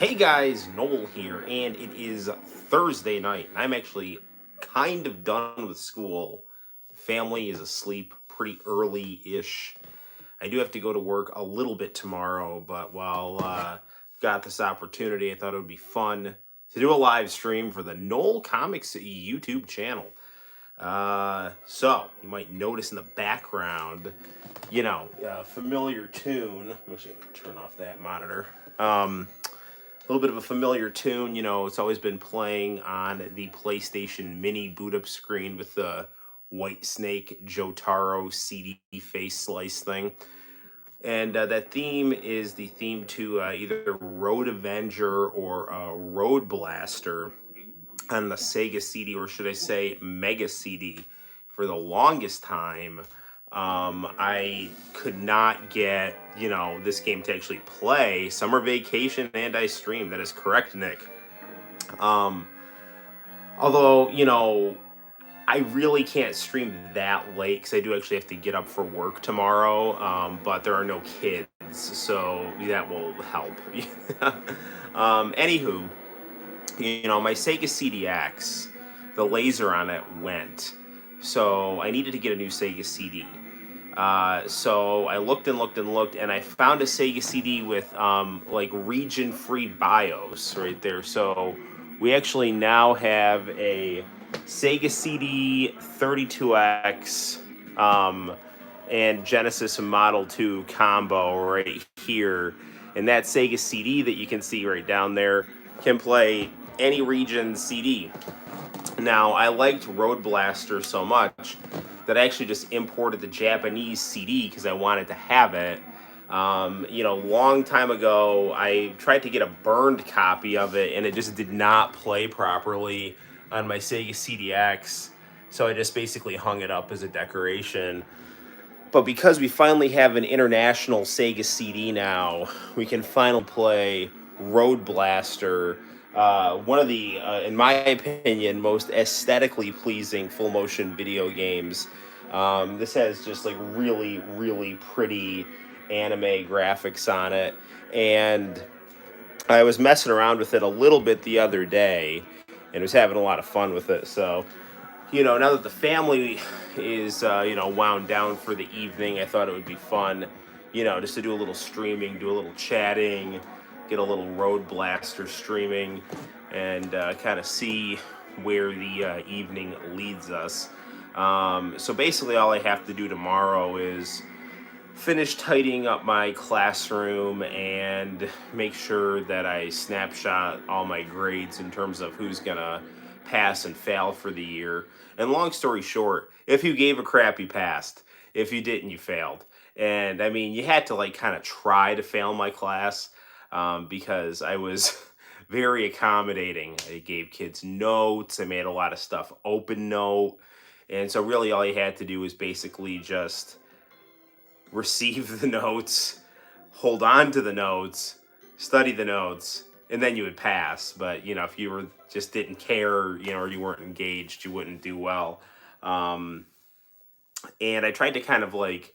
Hey guys, Noel here, and it is Thursday night. I'm actually kind of done with school. Family is asleep pretty early-ish. I do have to go to work a little bit tomorrow, but while I've got this opportunity, I thought it would be fun to do a live stream for the Noel ComiX YouTube channel. So you might notice in the background, familiar tune. I'm actually gonna turn off that monitor. A little bit of a familiar tune. It's always been playing on the PlayStation Mini boot up screen with the White Snake Jotaro CD face slice thing. And that theme is the theme to either Road Avenger or Road Blaster on the Sega CD, or should I say Mega CD. For the longest time, I could not get, this game to actually play Summer Vacation and I stream. That is correct, Nick. Um, Although, I really can't stream that late because I do actually have to get up for work tomorrow, but there are no kids, so that will help. Anywho, my Sega CDX, the laser on it went. So I needed to get a new Sega CD. So I looked and looked and looked, and I found a Sega CD with like region-free BIOS right there. So we actually now have a Sega CD 32X and Genesis Model 2 combo right here. And that Sega CD that you can see right down there can play any region CD. Now, I liked Road Blaster so much that I actually just imported the Japanese CD because I wanted to have it. Long time ago, I tried to get a burned copy of it, and it just did not play properly on my Sega CDX. So I just basically hung it up as a decoration. But because we finally have an international Sega CD now, we can finally play Road Blaster, one of the, in my opinion, most aesthetically pleasing full motion video games. This has just like really, really pretty anime graphics on it. And I was messing around with it a little bit the other day and was having a lot of fun with it. So, now that the family is, wound down for the evening, I thought it would be fun, just to do a little streaming, do a little chatting, get a little Road Blaster streaming, and kind of see where the evening leads us. So basically, all I have to do tomorrow is finish tidying up my classroom and make sure that I snapshot all my grades in terms of who's gonna pass and fail for the year. And long story short, if you gave a crap, you passed. If you didn't, you failed. And I mean, you had to like kind of try to fail my class, because I was very accommodating. I gave kids notes. I made a lot of stuff open note. And so really all you had to do was basically just receive the notes, hold on to the notes, study the notes, and then you would pass. But if you were just didn't care, or you weren't engaged, you wouldn't do well. And I tried to kind of like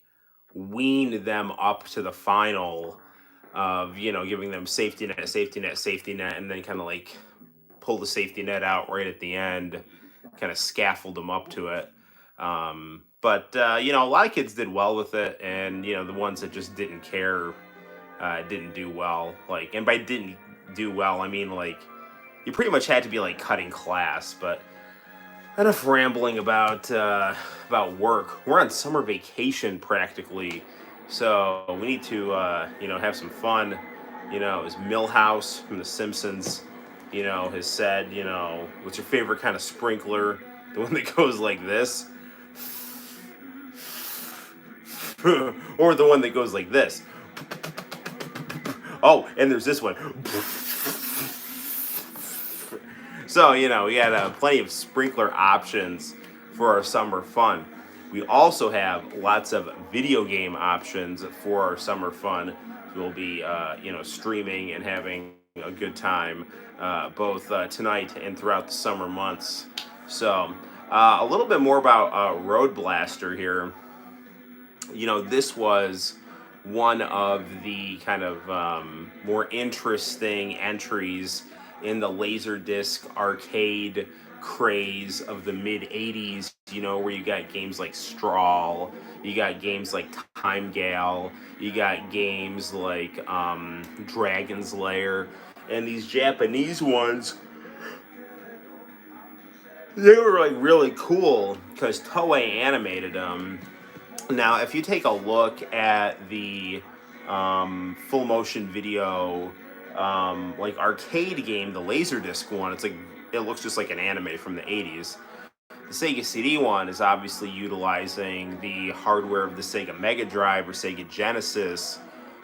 wean them up to the final of giving them safety net, safety net, safety net, and then kind of like pull the safety net out right at the end, kind of scaffold them up to it. But a lot of kids did well with it, and the ones that just didn't care didn't do well. Like, and by didn't do well, I mean like you pretty much had to be like cutting class. But enough rambling about work. We're on summer vacation practically, so we need to have some fun. As Milhouse from The Simpsons, has said, what's your favorite kind of sprinkler? The one that goes like this. Or the one that goes like this. Oh, and there's this one. So, we had plenty of sprinkler options for our summer fun. We also have lots of video game options for our summer fun. We'll be, streaming and having a good time both tonight and throughout the summer months. So, a little bit more about Road Blaster here. This was one of the kind of more interesting entries in the Laserdisc arcade craze of the mid 80s, you know, where you got games like Strawl, you got games like Time Gal, you got games like Dragon's Lair, and these Japanese ones, they were like really cool because Toei animated them. Now, if you take a look at the full motion video, like arcade game, the Laserdisc one, it's like it looks just like an anime from the 80s. The Sega CD one is obviously utilizing the hardware of the Sega Mega Drive or Sega Genesis,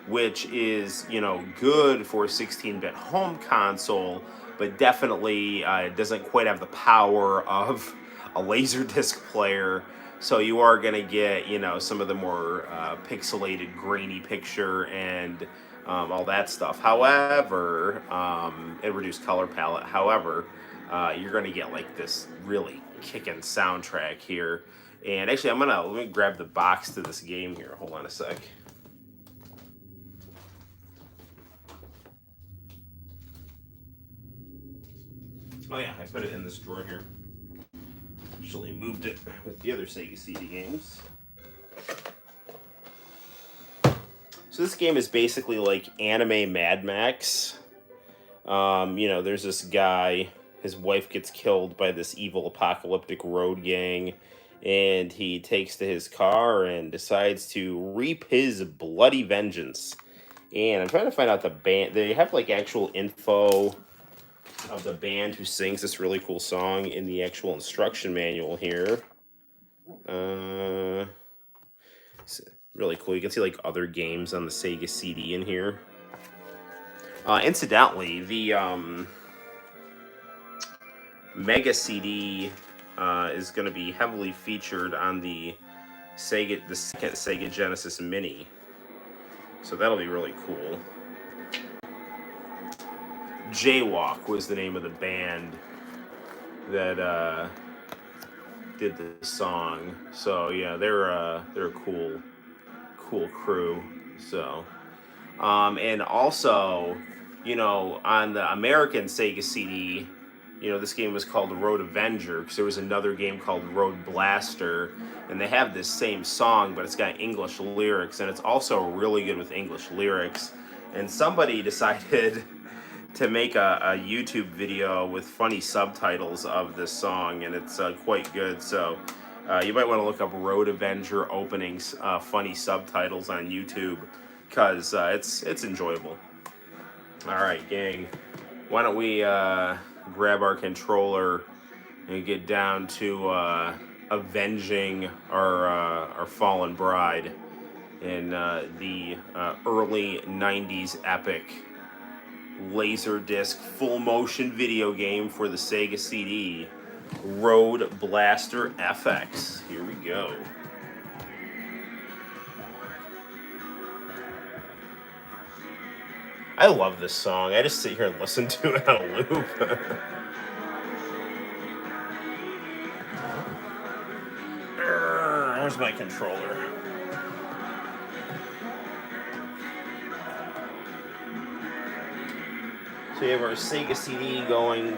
which is, you know, good for a 16-bit home console, but definitely doesn't quite have the power of a Laserdisc player. So you are going to get, you know, some of the more pixelated, grainy picture and all that stuff. However, it reduced color palette. However, you're going to get like this really kicking soundtrack here. And actually, let me grab the box to this game here. Hold on a sec. Oh yeah, I put it in this drawer here. Actually moved it with the other Sega CD games. So this game is basically like anime Mad Max. You know, there's this guy, his wife gets killed by this evil apocalyptic road gang, and he takes to his car and decides to reap his bloody vengeance. And I'm trying to find out the band. They have like actual info of the band who sings this really cool song in the actual instruction manual here. It's really cool. You can see like other games on the Sega CD in here. Incidentally, the Mega CD is going to be heavily featured on the second Sega Genesis Mini, so that'll be really cool. Jaywalk was the name of the band that did the song. So yeah, they're a cool crew. So and also, you know, on the American Sega CD, you know, this game was called Road Avenger because there was another game called Road Blaster, and they have this same song, but it's got English lyrics, and it's also really good with English lyrics. And somebody decided to make a YouTube video with funny subtitles of this song, and it's quite good. So you might want to look up Road Avenger openings, funny subtitles on YouTube, because it's enjoyable. All right, gang, why don't we grab our controller and get down to avenging our fallen bride in the early 90s epic Laserdisc full motion video game for the Sega CD, Road Blaster FX. Here we go. I love this song. I just sit here and listen to it on a loop. Where's my controller? So we have our Sega CD going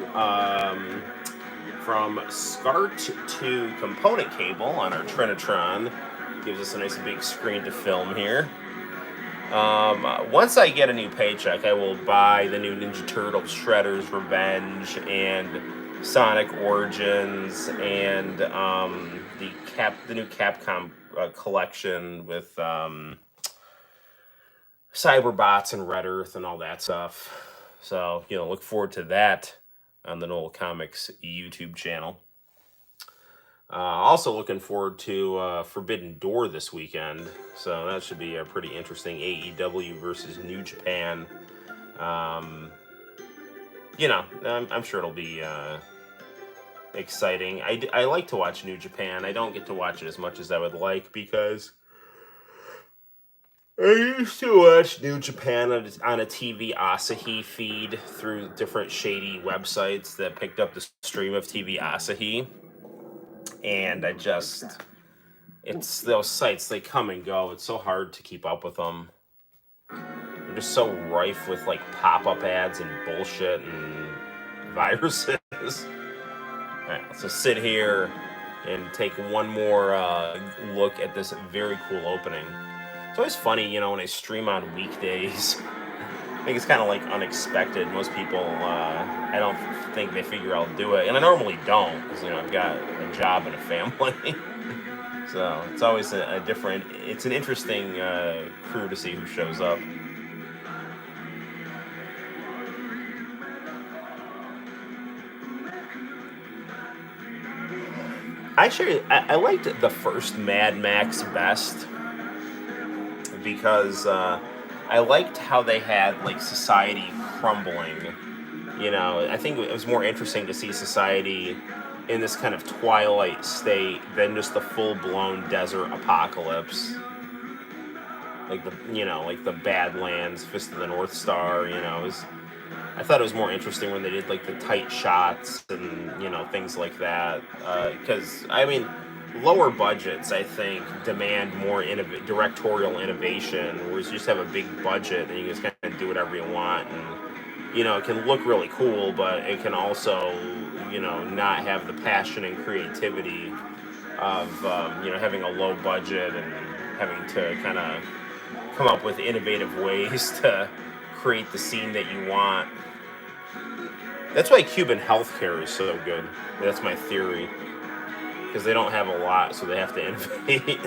from SCART to component cable on our Trinitron. Gives us a nice big screen to film here. Once I get a new paycheck, I will buy the new Ninja Turtles Shredder's Revenge and Sonic Origins and the new Capcom collection with Cyberbots and Red Earth and all that stuff. So, you know, look forward to that on the Noel ComiX YouTube channel. Also looking forward to Forbidden Door this weekend. So that should be a pretty interesting AEW versus New Japan. You know, I'm sure it'll be exciting. I like to watch New Japan. I don't get to watch it as much as I would like because I used to watch New Japan on a TV Asahi feed through different shady websites that picked up the stream of TV Asahi. And it's those sites, they come and go. It's so hard to keep up with them. They're just so rife with like pop-up ads and bullshit and viruses. All right, let's just sit here and take one more look at this very cool opening. It's always funny, you know, when I stream on weekdays. I think it's kind of like unexpected. Most people, I don't think they figure I'll do it, and I normally don't, because you know I've got a job and a family. So it's always a different. It's an interesting crew to see who shows up. Actually, I liked the first Mad Max best because I liked how they had like society crumbling. You know, I think it was more interesting to see society in this kind of twilight state than just the full-blown desert apocalypse. Like like the Badlands, Fist of the North Star. I thought it was more interesting when they did like the tight shots and things like that. Because I mean, lower budgets I think demand more directorial innovation, whereas you just have a big budget and you just kind of do whatever you want, and it can look really cool, but it can also not have the passion and creativity of having a low budget and having to kind of come up with innovative ways to create the scene that you want. That's why Cuban healthcare is so good. That's my theory. Because they don't have a lot, so they have to innovate.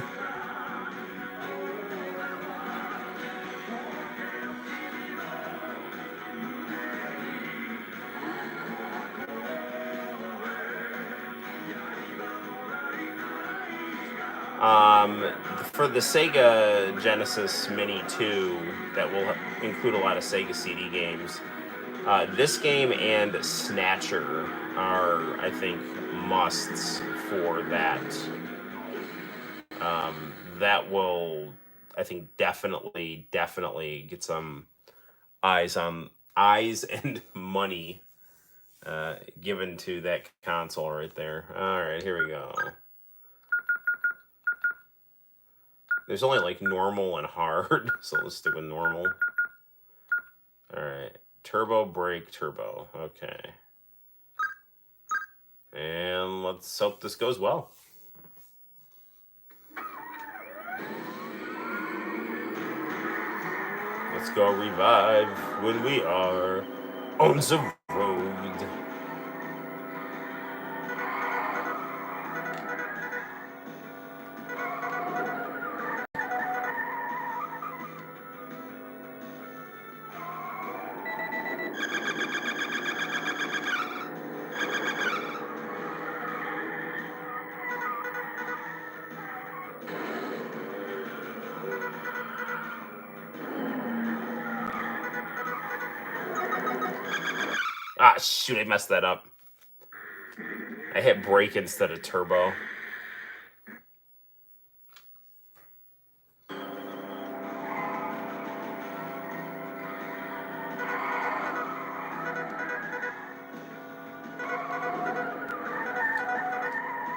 For the Sega Genesis Mini 2, that will include a lot of Sega CD games, this game and Snatcher are, I think, musts for that. That will, I think, definitely get some eyes and money given to that console right there. All right, here we go. There's only like normal and hard, so let's stick with normal. All right, turbo, brake, turbo. Okay. And let's hope this goes well. Let's go revive when we are on the road. Ah, shoot, I messed that up. I hit brake instead of turbo.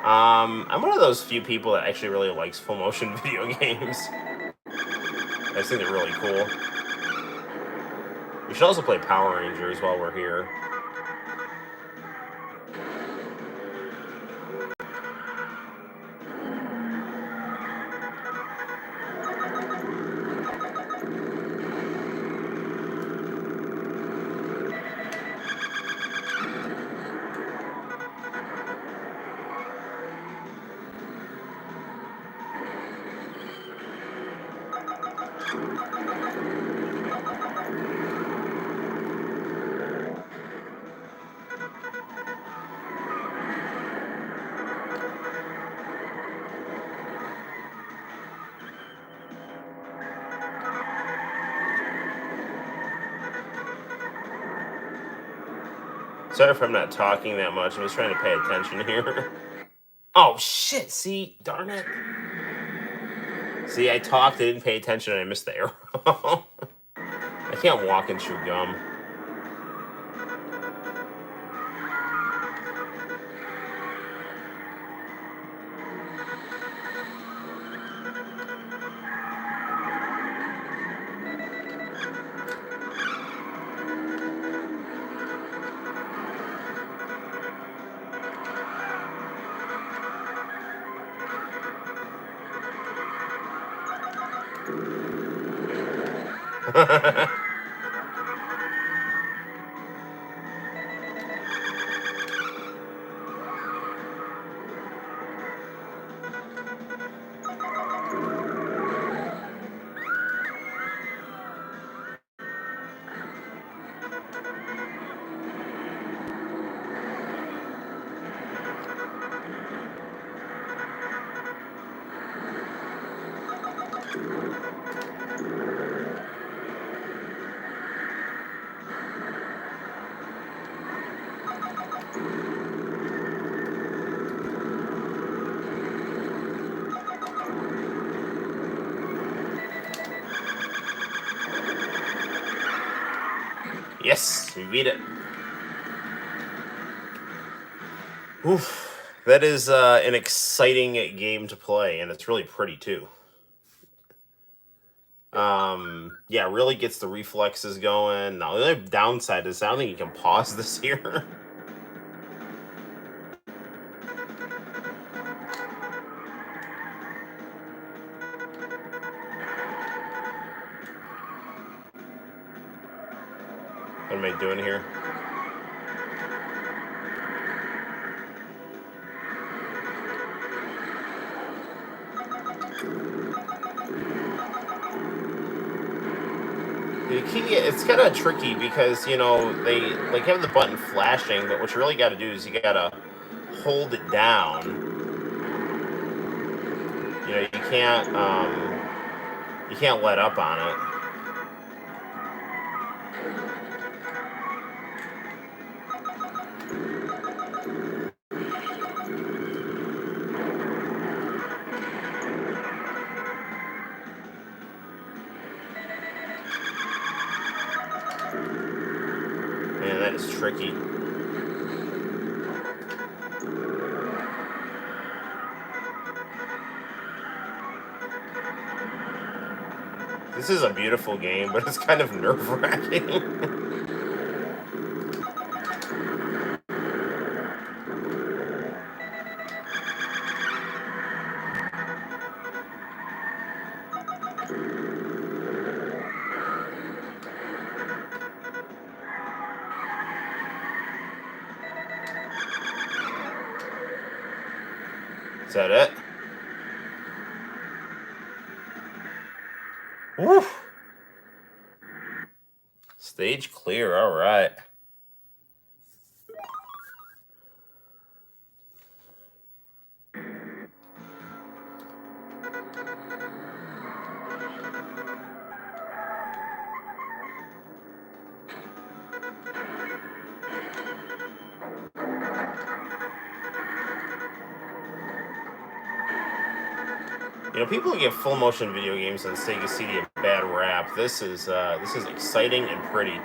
I'm one of those few people that actually really likes full motion video games. I just think they're really cool. We should also play Power Rangers while we're here. Sorry if I'm not talking that much. I'm just trying to pay attention here. Oh, shit. See? Darn it. See, I talked, I didn't pay attention, and I missed the arrow. I can't walk and chew gum. Yes, we beat it. Oof. That is an exciting game to play, and it's really pretty too. Yeah, really gets the reflexes going. Now, the only downside is I don't think you can pause this here. What am I doing here? It's kind of tricky because, you know, they like have the button flashing, but what you really got to do is you got to hold it down. You know, you can't let up on it. Man, that is tricky. This is a beautiful game, but it's kind of nerve-wracking. Is that it? Woo! Stage clear, all right. You know, people give full motion video games on Sega CD a bad rap. This is exciting and pretty.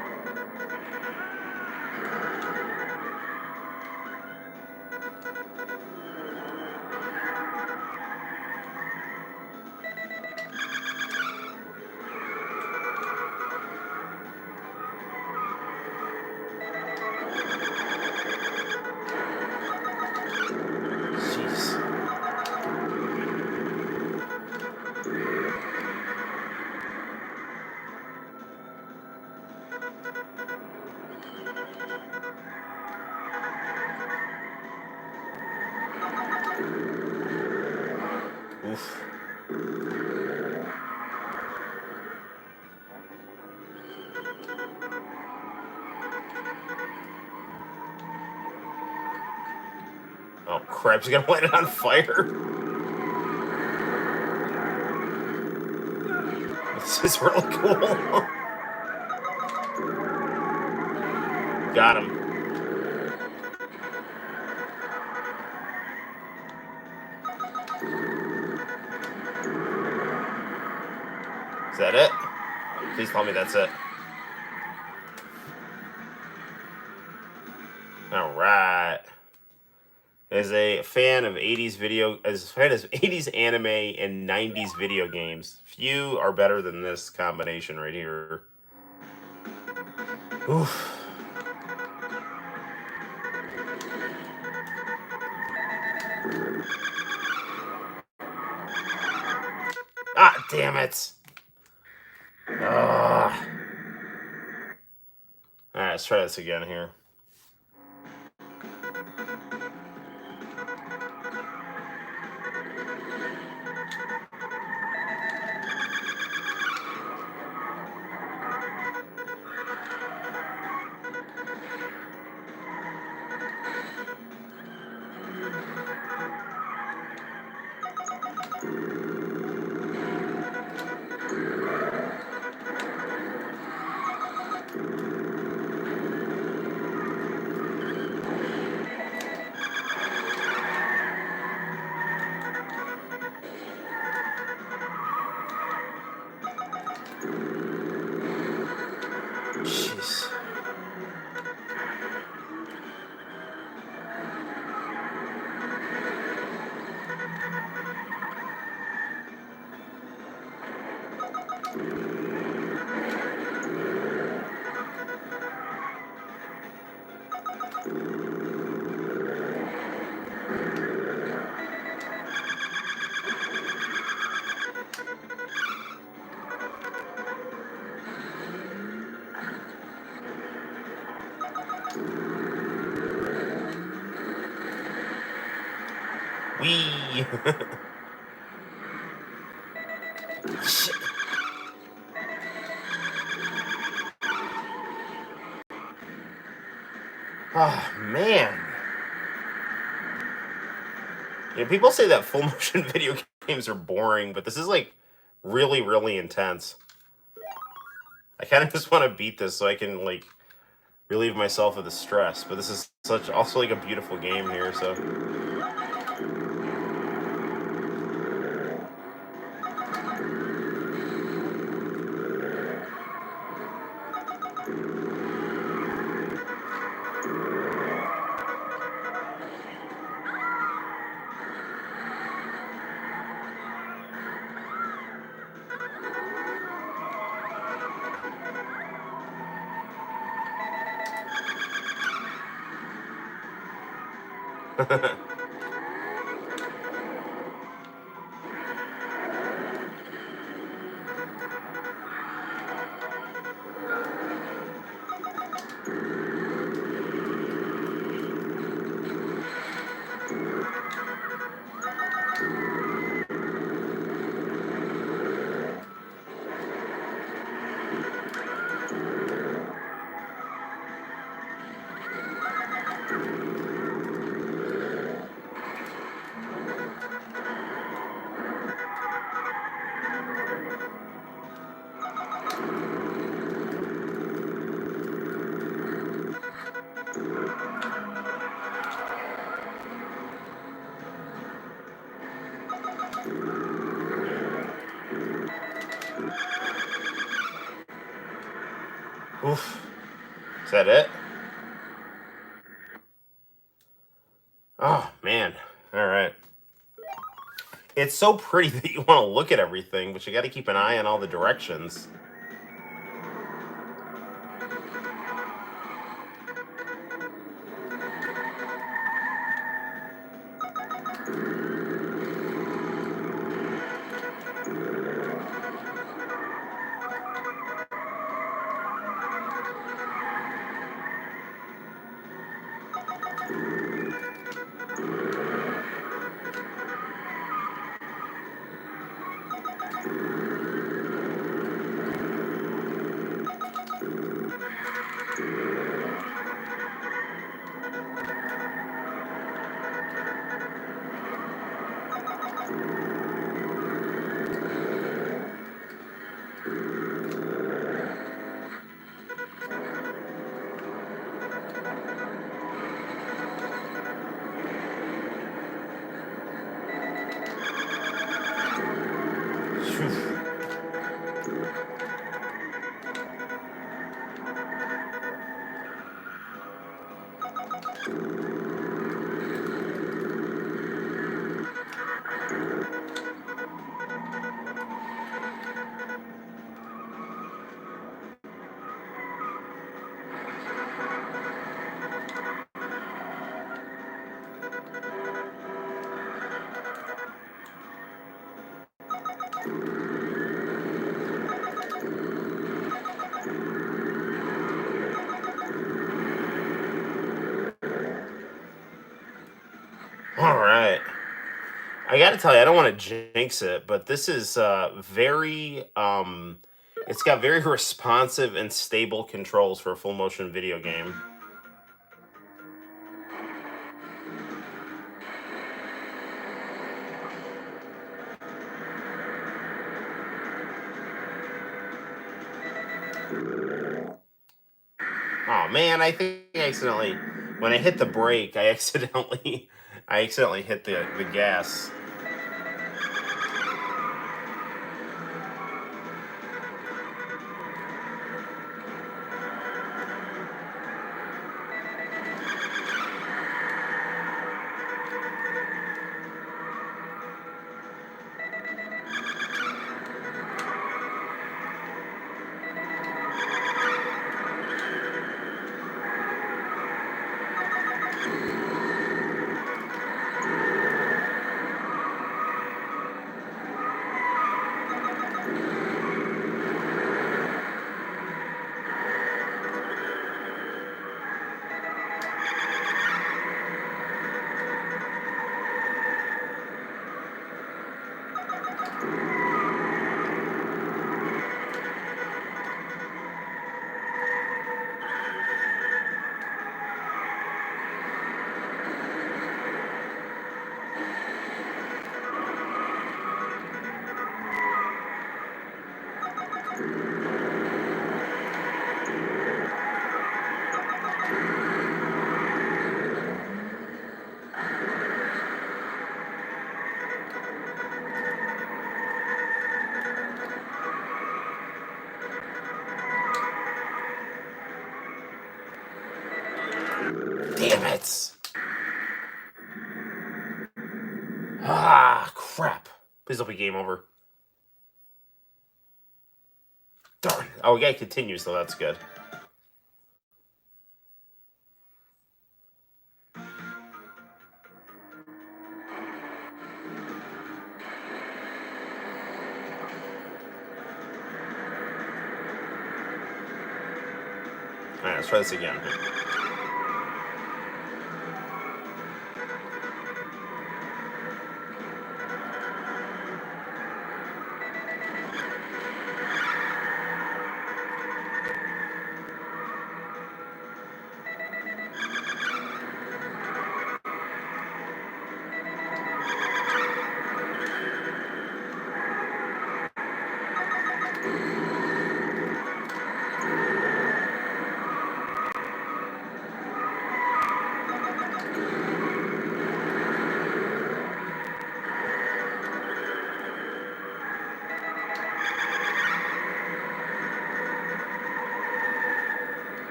Jeez. Oof. Oh crap, he's gonna light it on fire. This is really cool. Got him. Is that it? Please tell me that's it. All right. As a fan of 80s anime and 90s video games, few are better than this combination right here. Oof. Ah, damn it. Ugh. let's try this again here. Jeez. Wee. Shit. Oh, man. Yeah, people say that full motion video games are boring, but this is like really, really intense. I kind of just want to beat this so I can like relieve myself of the stress. But this is such also like a beautiful game here, so. Oof. Is that it? Oh, man. All right. It's so pretty that you want to look at everything, but you got to keep an eye on all the directions. All right. I got to tell you, I don't want to jinx it, but this is very it's got very responsive and stable controls for a full motion video game. Oh man, I think I accidentally, when I hit the brake, I accidentally hit the gas. Damn it! Ah, crap. Please don't be game over. Darn. Oh, we gotta continue, so that's good. Alright, let's try this again.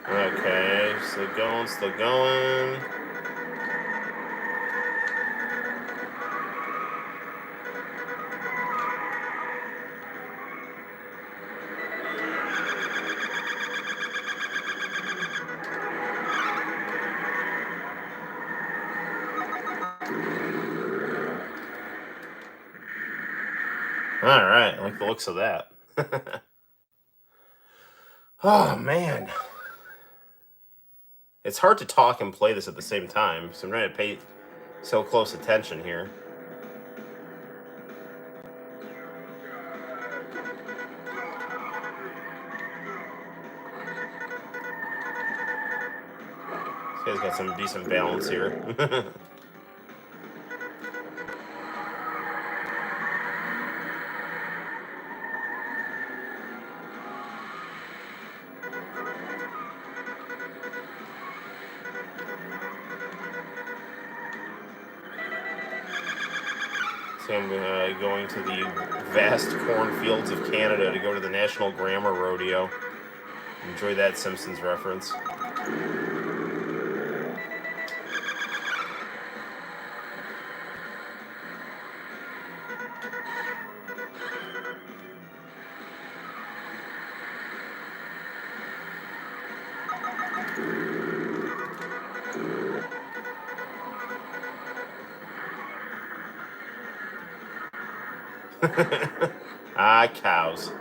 Okay, still going, still going. Alright, I like the looks of that. Oh, man. It's hard to talk and play this at the same time, so I'm trying to pay so close attention here. This guy's got some decent balance here. So I'm going to the vast cornfields of Canada to go to the National Grammar Rodeo. Enjoy that Simpsons reference. Ah, cows.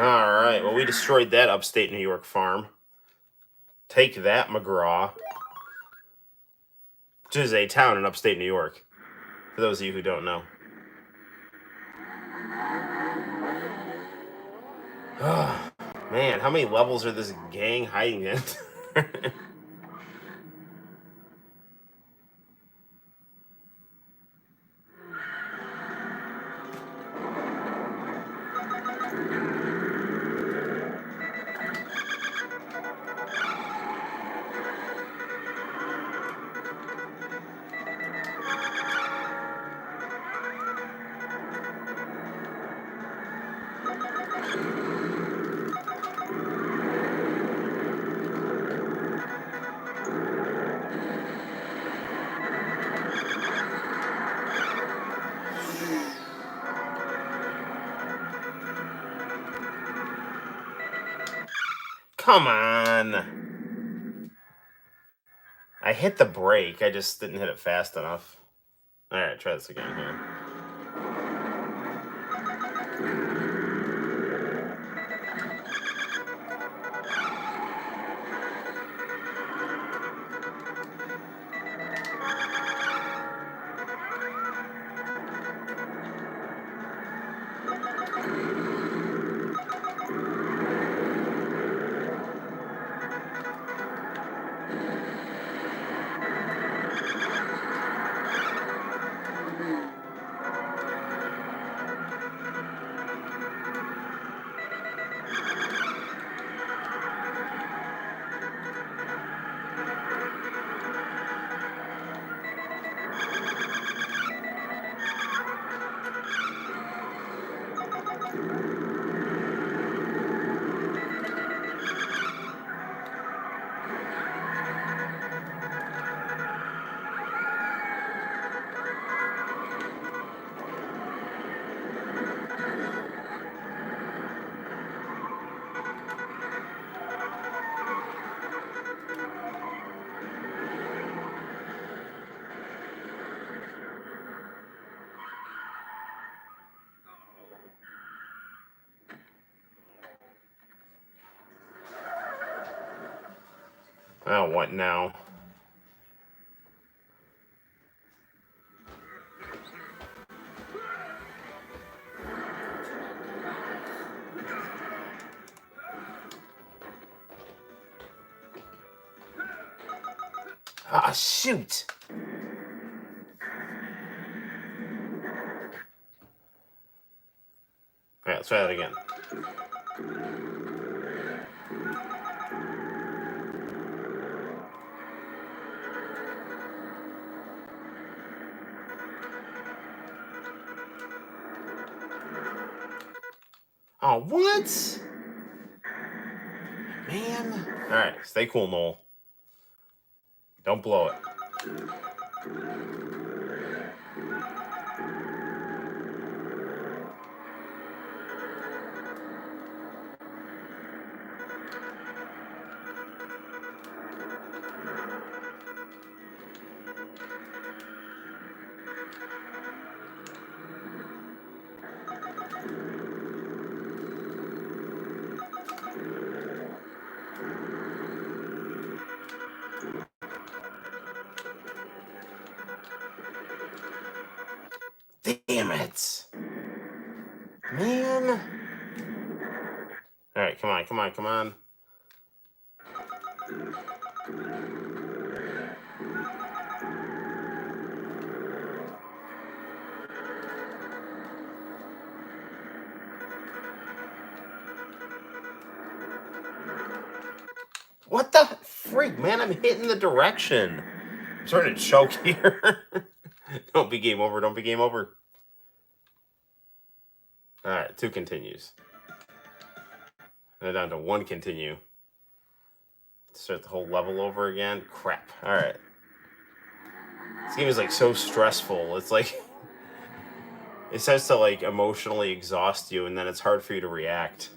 All right, well, we destroyed that upstate New York farm. Take that, McGraw. Which is a town in upstate New York, for those of you who don't know. Oh, man, how many levels are this gang hiding in? Come on. I hit the brake. I just didn't hit it fast enough. All right, try this again here. Oh, what now? Ah, shoot. All right, let's try that again. Oh, what? Man. All right, stay cool, Noel. Don't blow it. Damn it. Man. All right, come on, come on, come on. What the freak, man? I'm hitting the direction. I'm starting to choke here. Don't be game over. Don't be game over. All right, 2 continues. And down to 1 continue. Start the whole level over again. Crap. All right. This game is like so stressful. It's like it starts to like emotionally exhaust you, and then it's hard for you to react.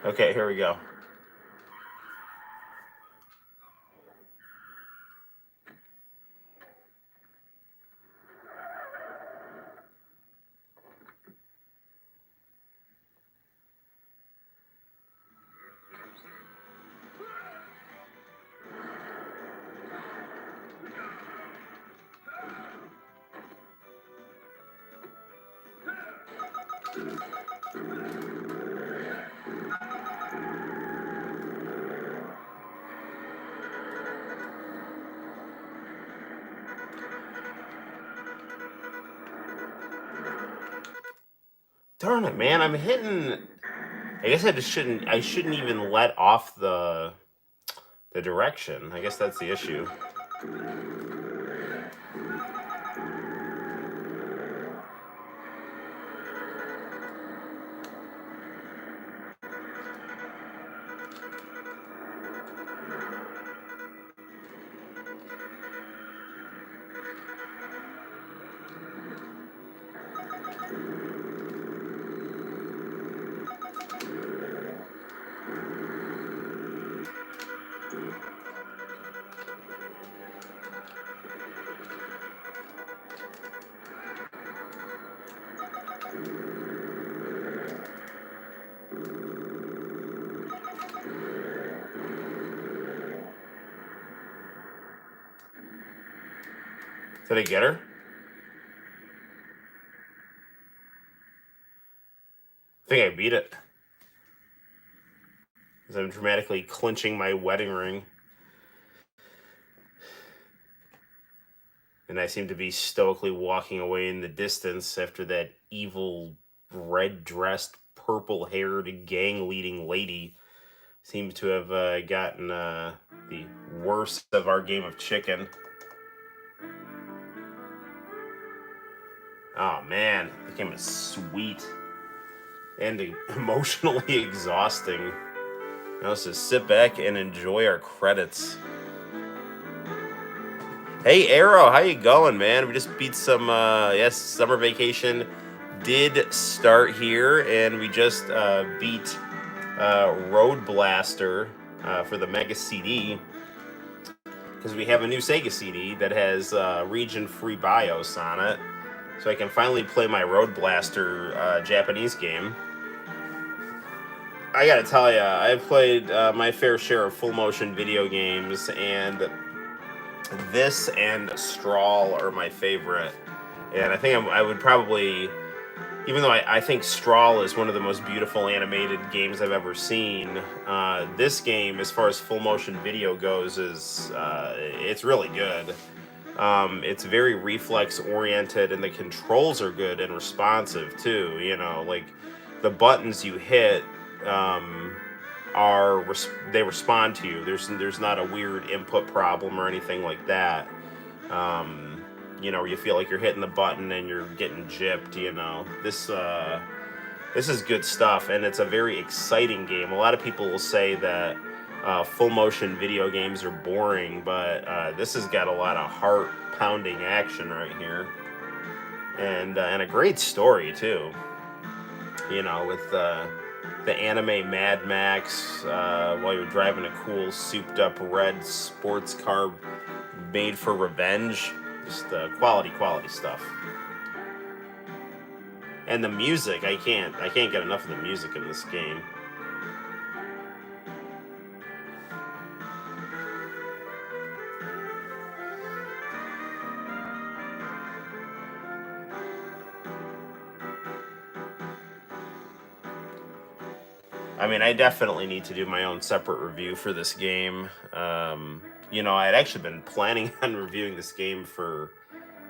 Okay, here we go. Darn it, man! I'm hitting. I guess I shouldn't even let off the direction. I guess that's the issue. Did I get her? I think I beat it. As I'm dramatically clinching my wedding ring. And I seem to be stoically walking away in the distance after that evil, red-dressed, purple-haired, gang-leading lady seems to have gotten the worst of our game of chicken. Oh man, the game is sweet and emotionally exhausting. Now let's just sit back and enjoy our credits. Hey Arrow, how you going, man? We just beat some, yes, summer vacation did start here, and we just beat Road Blaster for the Mega CD, because we have a new SEGA CD that has region-free BIOS on it, so I can finally play my Road Blaster Japanese game. I gotta tell ya, I've played my fair share of full-motion video games, and this and Strawl are my favorite. And I think I would probably, even though I think Strawl is one of the most beautiful animated games I've ever seen, this game, as far as full-motion video goes, is it's really good. It's very reflex-oriented, and the controls are good and responsive, too. You know, like, the buttons you hit they respond to you. There's not a weird input problem or anything like that. Where you feel like you're hitting the button and you're getting gypped. This is good stuff, and it's a very exciting game. A lot of people will say that full motion video games are boring, but this has got a lot of heart pounding action right here, and a great story too. With the anime Mad Max, while you're driving a cool souped up red sports car made for revenge. Just quality stuff. And the music, I can't get enough of the music in this game. I mean, I definitely need to do my own separate review for this game. I'd actually been planning on reviewing this game for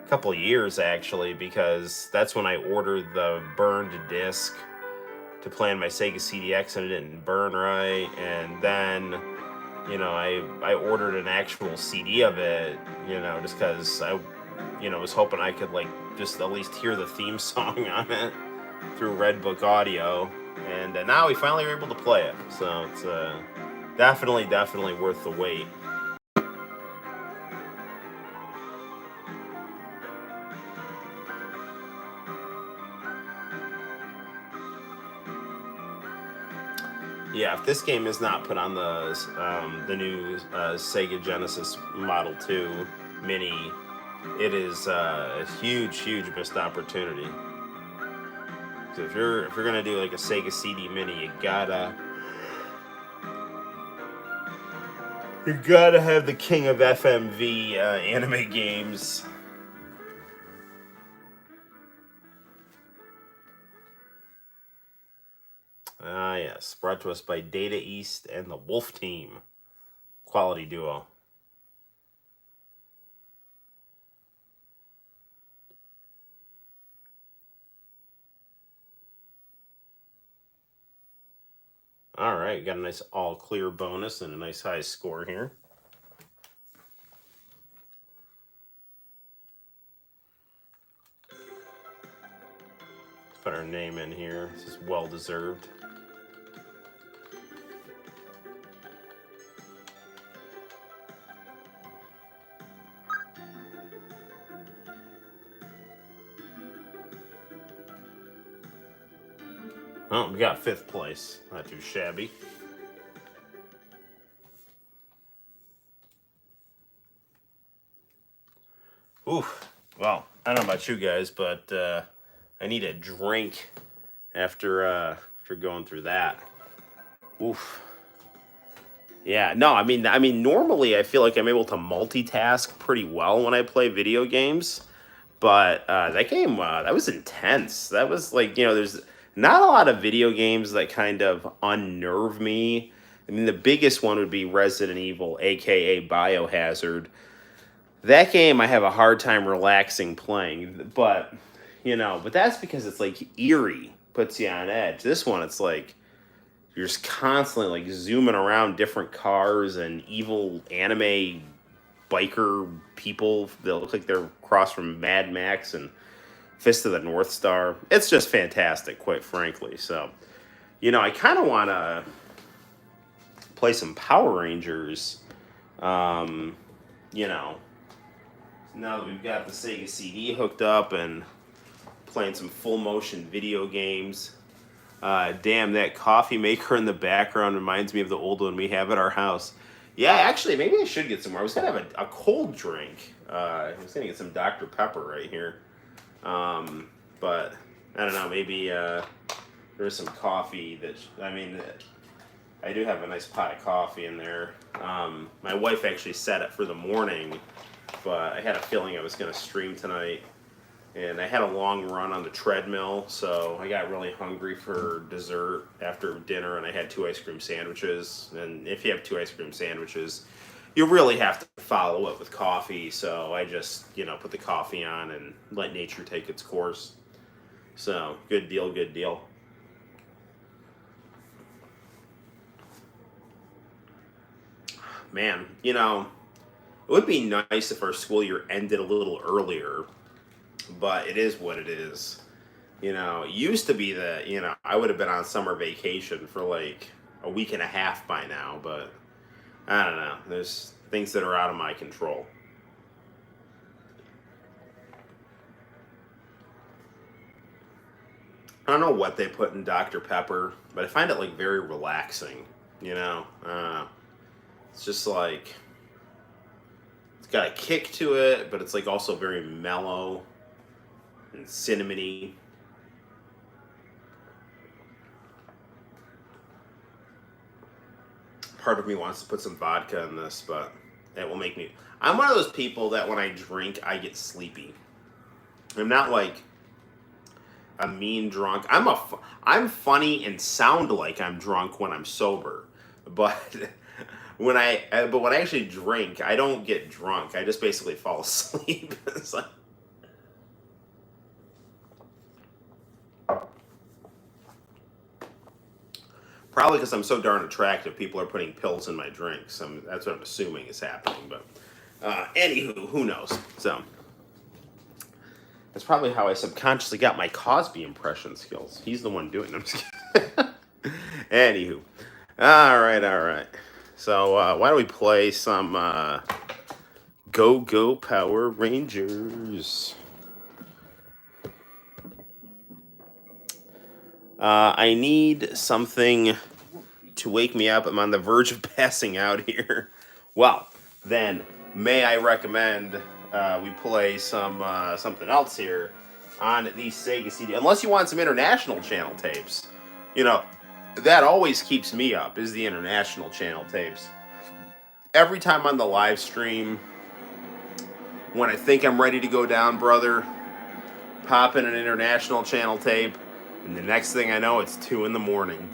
a couple years, actually, because that's when I ordered the burned disc to play on my Sega CDX, and it didn't burn right. And then, I ordered an actual CD of it, just because I, was hoping I could, just at least hear the theme song on it through Redbook Audio. And now we finally are able to play it. So it's definitely worth the wait. Yeah, if this game is not put on the new Sega Genesis Model 2 Mini, it is a huge missed opportunity. So if you're gonna do like a Sega CD Mini, you gotta have the king of FMV anime games. Yes, brought to us by Data East and the Wolf Team. Quality duo. All right, got a nice all clear bonus and a nice high score here. Let's put our name in here. This is well deserved. Oh, we got 5th place. Not too shabby. Oof. Well, I don't know about you guys, but I need a drink after going through that. Oof. Yeah, no, I mean, normally I feel like I'm able to multitask pretty well when I play video games, but that game, that was intense. That was there's not a lot of video games that kind of unnerve me. I mean, the biggest one would be Resident Evil, aka Biohazard. That game I have a hard time relaxing playing, but that's because it's eerie, puts you on edge. This one, it's you're just constantly zooming around different cars and evil anime biker people that look like they're across from Mad Max and Fist of the North Star. It's just fantastic, quite frankly. So, I kind of want to play some Power Rangers. Now that we've got the Sega CD hooked up and playing some full motion video games. Damn, that coffee maker in the background reminds me of the old one we have at our house. Yeah, actually, maybe I should get some more. I was going to have a cold drink. I was going to get some Dr. Pepper right here. But I don't know, maybe there's some coffee I do have a nice pot of coffee in there. My wife actually set it for the morning, but I had a feeling I was going to stream tonight. And I had a long run on the treadmill, so I got really hungry for dessert after dinner, and I had 2 ice cream sandwiches. And if you have 2 ice cream sandwiches, you really have to follow it with coffee. So I just, put the coffee on and let nature take its course. So good deal, good deal. Man, you know, it would be nice if our school year ended a little earlier, but it is what it is. You know, it used to be that, you know, I would have been on summer vacation for like a week and a half by now, but I don't know. There's things that are out of my control. I don't know what they put in Dr. Pepper, but I find it like very relaxing, you know? It's just like, it's got a kick to it, but it's like also very mellow and cinnamony. Part of me wants to put some vodka in this, but it will make me. I'm one of those people that when I drink, I get sleepy. I'm not like a mean drunk. I'm funny and sound like I'm drunk when I'm sober, but when I actually drink, I don't get drunk. I just basically fall asleep. It's like, probably because I'm so darn attractive, people are putting pills in my drinks. That's what I'm assuming is happening. But anywho, who knows? So that's probably how I subconsciously got my Cosby impression skills. He's the one doing them. Anywho, all right, all right. So why don't we play some Go Go Power Rangers? I need something to wake me up. I'm on the verge of passing out here. Well, then, may I recommend we play something else here on the Sega CD? Unless you want some international channel tapes. You know, that always keeps me up, is the international channel tapes. Every time on the live stream, when I think I'm ready to go down, brother, pop in an international channel tape, and the next thing I know, it's 2 in the morning.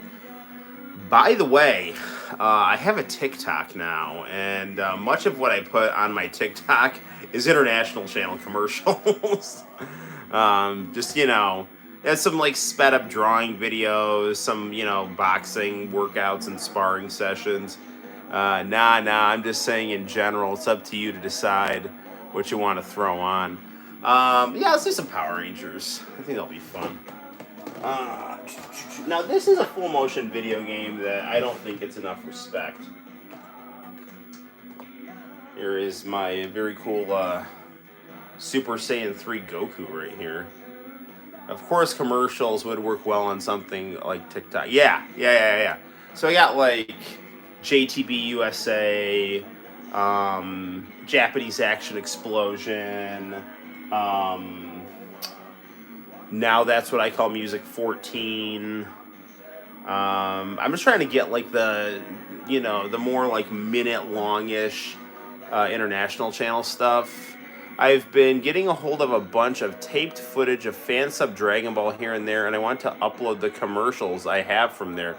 By the way, I have a TikTok now, and much of what I put on my TikTok is international channel commercials. Just, you know, there's some like sped up drawing videos, some, you know, boxing workouts and sparring sessions. I'm just saying in general, it's up to you to decide what you want to throw on. Yeah, let's do some Power Rangers. I think that'll be fun. Now, this is a full motion video game that I don't think gets enough respect. Here is my very cool Super Saiyan 3 Goku right here. Of course, commercials would work well on something like TikTok. Yeah. So I got like JTB USA, Japanese Action Explosion, Now That's What I Call Music 14. I'm just trying to get like the, you know, the more like minute longish international channel stuff. I've been getting a hold of a bunch of taped footage of fan sub Dragon Ball here and there, and I want to upload the commercials I have from there.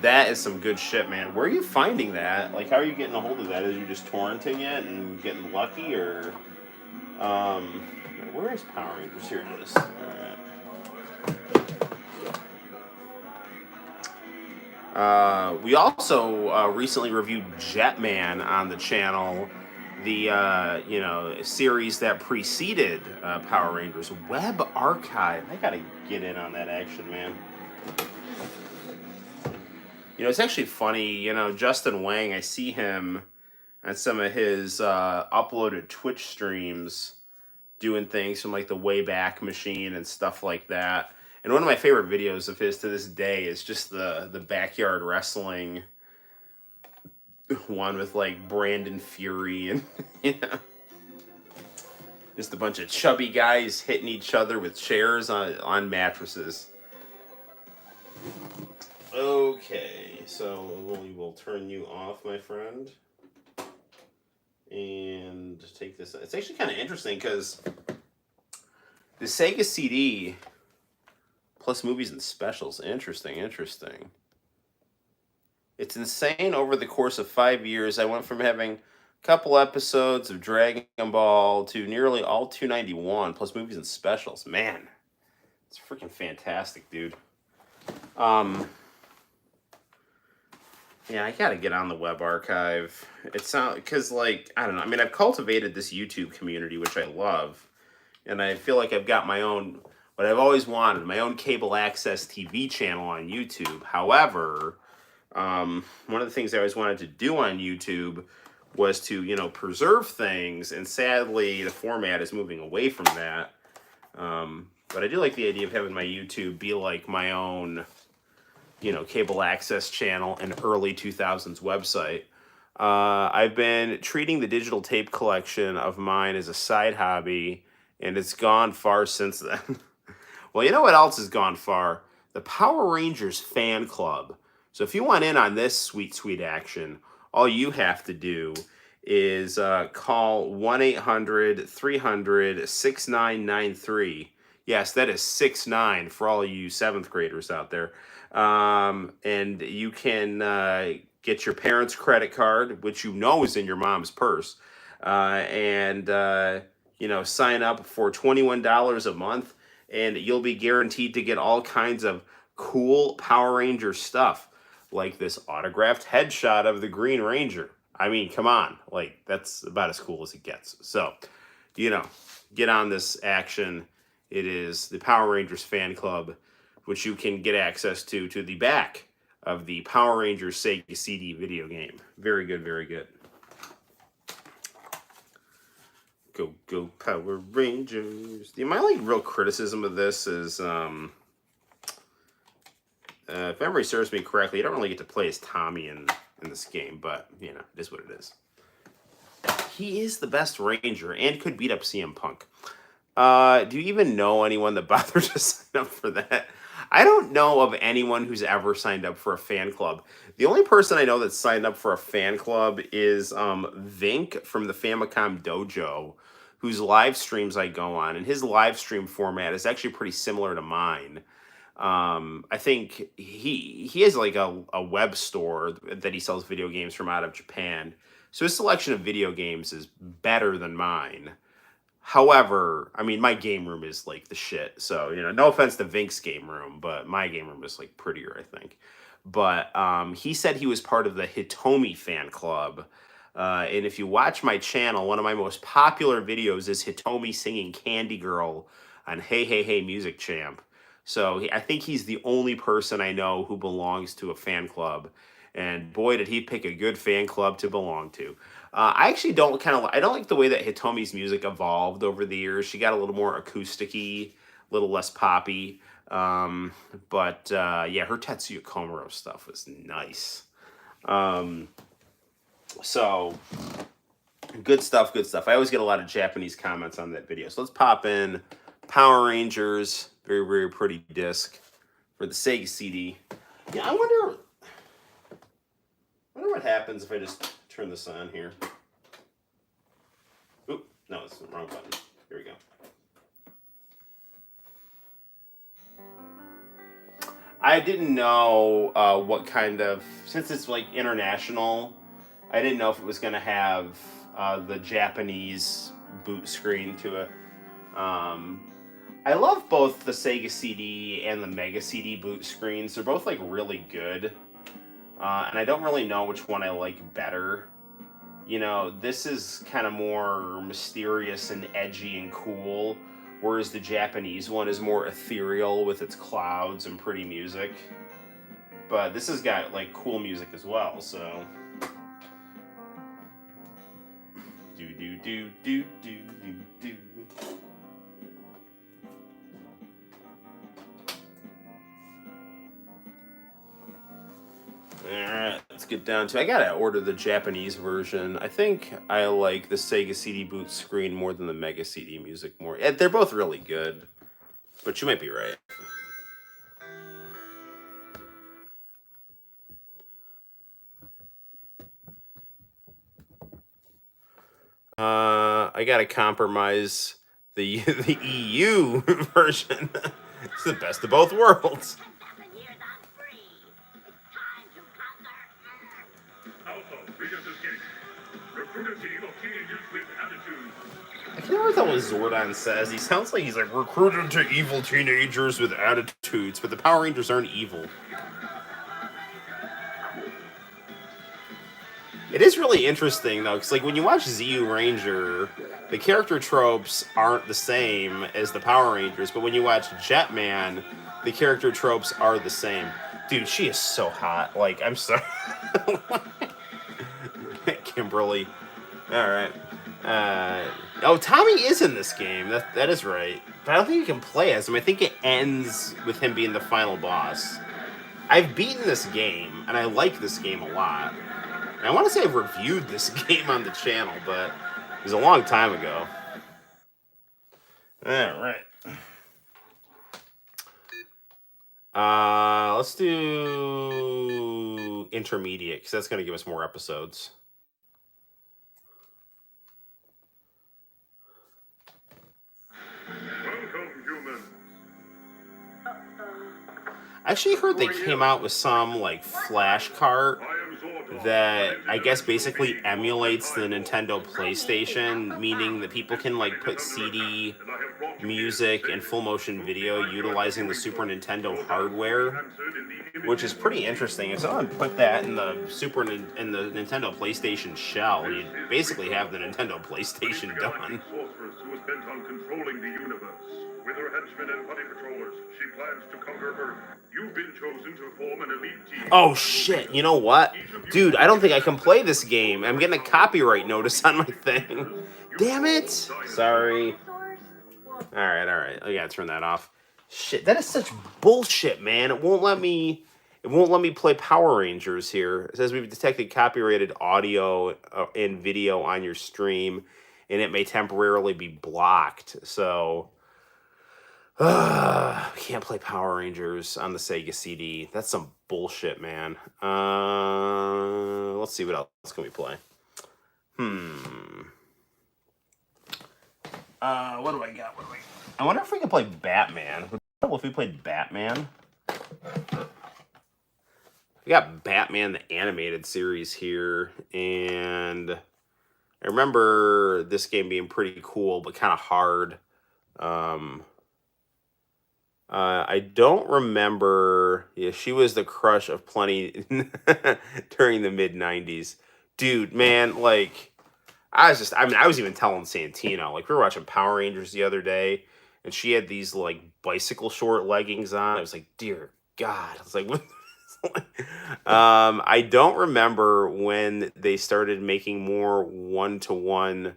That is some good shit, man. Where are you finding that? Like, how are you getting a hold of that? Are you just torrenting it and getting lucky, or where is Power Rangers? Here it is. All right. We also recently reviewed Jetman on the channel, the you know, series that preceded Power Rangers. Web Archive. I gotta get in on that action, man. You know, it's actually funny. You know, Justin Wang. I see him on some of his uploaded Twitch streams, doing things from like the Wayback Machine and stuff like that. And one of my favorite videos of his to this day is just the backyard wrestling one with like Brandon Fury and, you know, just a bunch of chubby guys hitting each other with chairs on mattresses. Okay, so we will turn you off, my friend, and take this. It's actually kind of interesting because the Sega CD plus movies and specials. Interesting. It's insane. Over the course of 5 years, I went from having a couple episodes of Dragon Ball to nearly all 291 plus movies and specials. Man, it's freaking fantastic, dude. Yeah, I gotta get on the web archive. It's not because, like, I don't know. I mean, I've cultivated this YouTube community, which I love, and I feel like I've got my own, what I've always wanted, my own cable access TV channel on YouTube. However, one of the things I always wanted to do on YouTube was to, preserve things, and sadly, the format is moving away from that. But I do like the idea of having my YouTube be like my own, cable access channel and early 2000s website. I've been treating the digital tape collection of mine as a side hobby, and it's gone far since then. Well, you know what else has gone far? The Power Rangers fan club. So if you want in on this sweet, sweet action, all you have to do is call 1-800-300-6993. Yes, that is 69 for all you 7th graders out there. And you can get your parents' credit card, which is in your mom's purse, and sign up for $21 a month, and you'll be guaranteed to get all kinds of cool Power Ranger stuff, like this autographed headshot of the Green Ranger. I mean, come on, like, that's about as cool as it gets. So, get on this action. It is the Power Rangers fan club, which you can get access to the back of the Power Rangers SEGA CD video game. Very good, very good. Go, go, Power Rangers. My real criticism of this is, if memory serves me correctly, you don't really get to play as Tommy in this game, but, it is what it is. He is the best Ranger and could beat up CM Punk. Do you even know anyone that bothered to sign up for that? I don't know of anyone who's ever signed up for a fan club. The only person I know that's signed up for a fan club is Vink from the Famicom Dojo, whose live streams I go on, and his live stream format is actually pretty similar to mine. I think he has like a web store that he sells video games from out of Japan. So his selection of video games is better than mine. However, I mean, my game room is like the shit. So, no offense to Vink's game room, but my game room is like prettier, I think. But he said he was part of the Hitomi fan club. And if you watch my channel, one of my most popular videos is Hitomi singing Candy Girl on Hey Hey Hey Music Champ. So I think he's the only person I know who belongs to a fan club. And boy, did he pick a good fan club to belong to. I actually I don't like the way that Hitomi's music evolved over the years. She got a little more acoustic-y, a little less poppy. But yeah, her Tetsuya Komuro stuff was nice. So good stuff, good stuff. I always get a lot of Japanese comments on that video. So let's pop in Power Rangers, very, very pretty disc for the SEGA CD. Yeah, I wonder what happens if I just turn this on here. Oop, no, it's the wrong button. Here we go. I didn't know what kind of, since it's like international, I didn't know if it was going to have the Japanese boot screen to it. I love both the Sega CD and the Mega CD boot screens. They're both like really good. And I don't really know which one I like better. This is kind of more mysterious and edgy and cool, whereas the Japanese one is more ethereal with its clouds and pretty music. But this has got like cool music as well, so. Do do do do do do do. Alright, let's get down to, I gotta order the Japanese version. I think I like the Sega CD boot screen more than the Mega CD music more. They're both really good, but you might be right. I gotta compromise the EU version. It's the best of both worlds. I can't remember what Zordon says. He sounds like he's like, recruited to evil teenagers with attitudes, but the Power Rangers aren't evil. It is really interesting though, because like when you watch ZU Ranger, the character tropes aren't the same as the Power Rangers, but when you watch Jetman, the character tropes are the same. Dude, she is so hot. Like, I'm sorry. Kimberly. All right. Oh, Tommy is in this game. That is right. But I don't think you can play as him. I think it ends with him being the final boss. I've beaten this game, and I like this game a lot. And I want to say I've reviewed this game on the channel, but it was a long time ago. All right. Let's do intermediate, because that's going to give us more episodes. Welcome, human. I actually heard they came out with some like flash cart that I guess basically emulates the Nintendo PlayStation, meaning that people can like put CD music and full motion video utilizing the Super Nintendo hardware, which is pretty interesting. If someone put that in the in the Nintendo PlayStation shell, you'd basically have the Nintendo PlayStation done. Sorceress who is bent on controlling the universe. With her henchmen and buddy patrollers, she plans to conquer Earth. You've been chosen to form an elite team. Oh shit, you know what? Dude, I don't think I can play this game. I'm getting a copyright notice on my thing. Damn it! Sorry. Alright. I gotta turn that off. Shit, that is such bullshit, man. It won't let me play Power Rangers here. It says we've detected copyrighted audio and video on your stream, and it may temporarily be blocked. So can't play Power Rangers on the Sega CD. That's some bullshit, man. Let's see what else can we play. What do I got? I wonder if we can play Batman. Would it be helpful if we played Batman? We got Batman the animated series here, and I remember this game being pretty cool, but kind of hard. I don't remember. Yeah, she was the crush of plenty during the mid '90s, dude. Man, like I was even telling Santino, like we were watching Power Rangers the other day, and she had these like bicycle short leggings on. I was like, dear God, I was like, what? I don't remember when they started making more one-to-one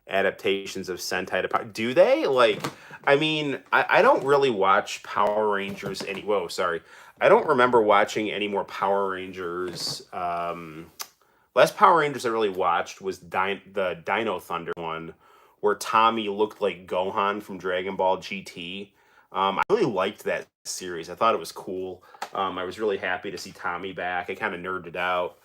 adaptations of Sentai to Power. Do they? Like, I mean, I don't really watch Power Rangers any. Whoa, sorry. I don't remember watching any more Power Rangers. Last Power Rangers I really watched was the Dino Thunder one, where Tommy looked like Gohan from Dragon Ball GT. I really liked that series. I thought it was cool. I was really happy to see Tommy back. I kind of nerded out.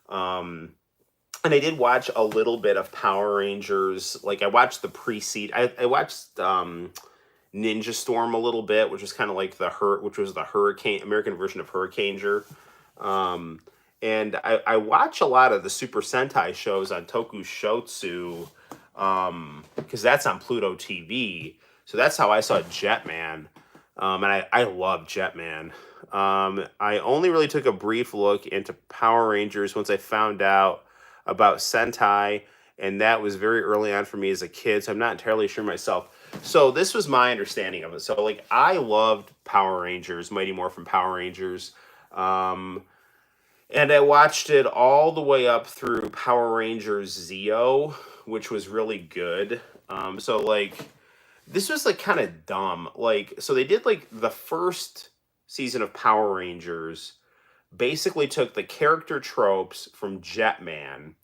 And I did watch a little bit of Power Rangers. Like I watched the pre-seed. I watched Ninja Storm a little bit, which was kind of like which was the Hurricane American version of Hurricaneger. And I watch a lot of the Super Sentai shows on Tokushoutsu, because that's on Pluto TV. So that's how I saw Jetman. And I love Jetman. I only really took a brief look into Power Rangers once I found out about Sentai, and that was very early on for me as a kid, so I'm not entirely sure myself. So this was my understanding of it. So like I loved Power Rangers, Mighty Morphin Power Rangers. And I watched it all the way up through Power Rangers Zeo, which was really good. So like this was like kind of dumb. Like so they did like the first season of Power Rangers basically took the character tropes from Jetman,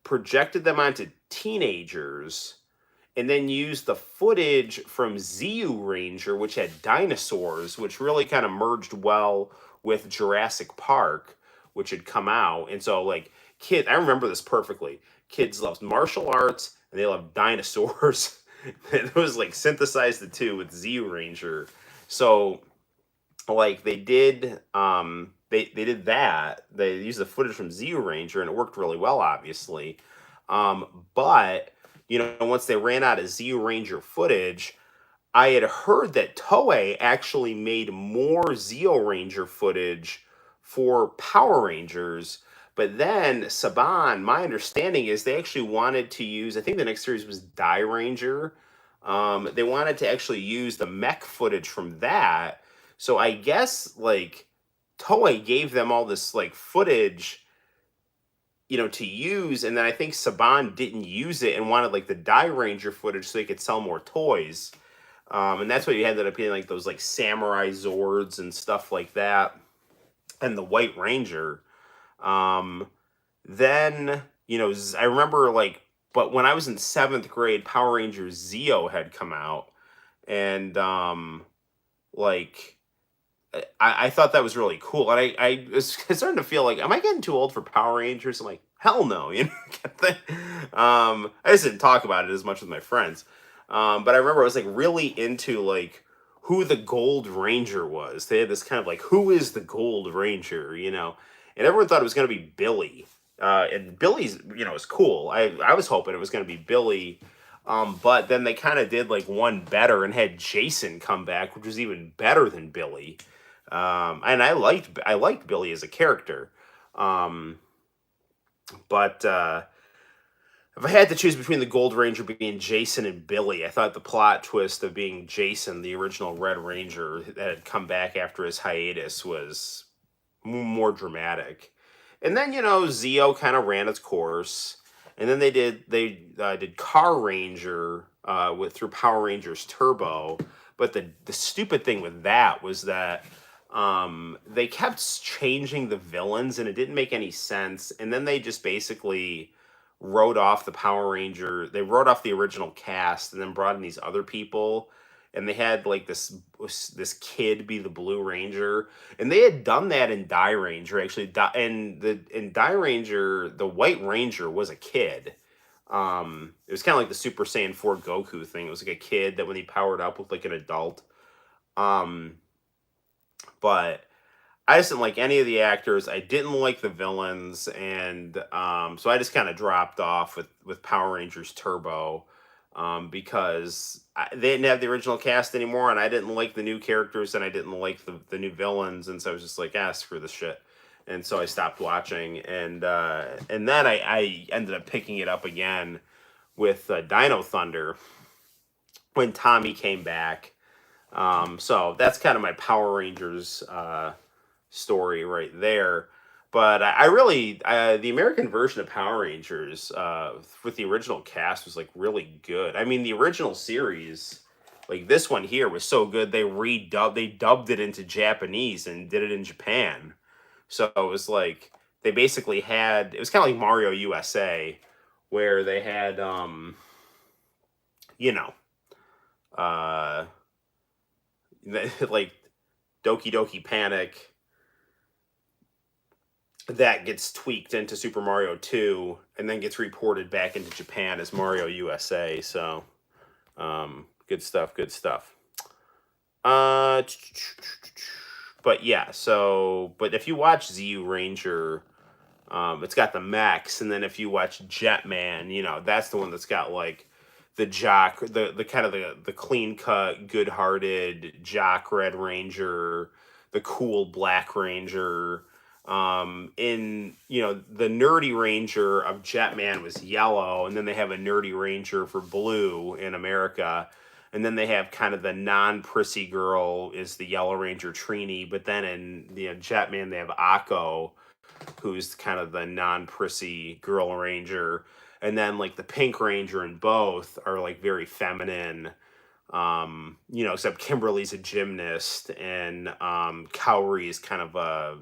projected them onto teenagers, and then used the footage from ZU Ranger, which had dinosaurs, which really kind of merged well with Jurassic Park, which had come out. And so, like, I remember this perfectly. Kids loved martial arts and they loved dinosaurs. It was like synthesized the two with ZU Ranger. So, like, they did they did that. They used the footage from ZU Ranger and it worked really well, obviously. But you know, once they ran out of ZU Ranger footage, I had heard that Toei actually made more ZU Ranger footage for Power Rangers, But then Saban, my understanding is they actually wanted to use, I think the next series was Die Ranger. They wanted to actually use the mech footage from that. So I guess like Toei gave them all this like footage, to use, and then I think Saban didn't use it and wanted like the Die Ranger footage so they could sell more toys. And that's what you ended up getting, like those like samurai Zords and stuff like that, and the White Ranger. Um, then I remember like, but when I was in seventh grade, Power Rangers Zeo had come out, and like I thought that was really cool, and I was starting to feel like, am I getting too old for Power Rangers? I'm like, hell no, I just didn't talk about it as much with my friends, but I remember I was like really into like who the Gold Ranger was. They had this kind of like, who is the Gold Ranger, and everyone thought it was going to be Billy, and Billy's is cool. I was hoping it was going to be Billy. But then they kind of did like one better and had Jason come back, which was even better than Billy. And I liked Billy as a character. Um, but if I had to choose between the Gold Ranger being Jason and Billy, I thought the plot twist of being Jason, the original Red Ranger that had come back after his hiatus, was more dramatic. And then Zeo kind of ran its course, and then they did Car Ranger through Power Rangers Turbo. But the stupid thing with that was that they kept changing the villains, and it didn't make any sense. And then they just basically wrote off the Power Ranger. They wrote off the original cast, and then brought in these other people. And they had like this kid be the Blue Ranger, and they had done that in Die Ranger actually. In Die Ranger, the White Ranger was a kid. It was kind of like the Super Saiyan 4 Goku thing. It was like a kid that when he powered up looked like an adult. Um, but I just didn't like any of the actors. I didn't like the villains, and so I just kind of dropped off with Power Rangers Turbo, because they didn't have the original cast anymore, and I didn't like the new characters, and I didn't like the new villains, and so I was just like, screw this shit, and so I stopped watching, and then I ended up picking it up again with Dino Thunder when Tommy came back. So that's kind of my Power Rangers story right there. But I really, the American version of Power Rangers with the original cast was like really good. I mean, the original series, like this one here, was so good they dubbed it into Japanese and did it in Japan. So it was like they basically had, it was kind of like Mario USA, where they had you know uh like Doki Doki Panic that gets tweaked into Super Mario 2 and then gets reported back into Japan as Mario USA. So, good stuff, good stuff. But yeah, so, but if you watch ZU Ranger, it's got the mechs, and then if you watch Jetman, that's the one that's got like the jock, the kind of the clean cut, good hearted jock Red Ranger, the cool Black Ranger. In the nerdy Ranger of Jetman was yellow, and then they have a nerdy Ranger for blue in America, and then they have kind of the non-prissy girl is the Yellow Ranger Trini, but then in Jetman they have Akko, who's kind of the non-prissy girl ranger, and then like the Pink Ranger in both are like very feminine, except Kimberly's a gymnast, and Cowrie is kind of a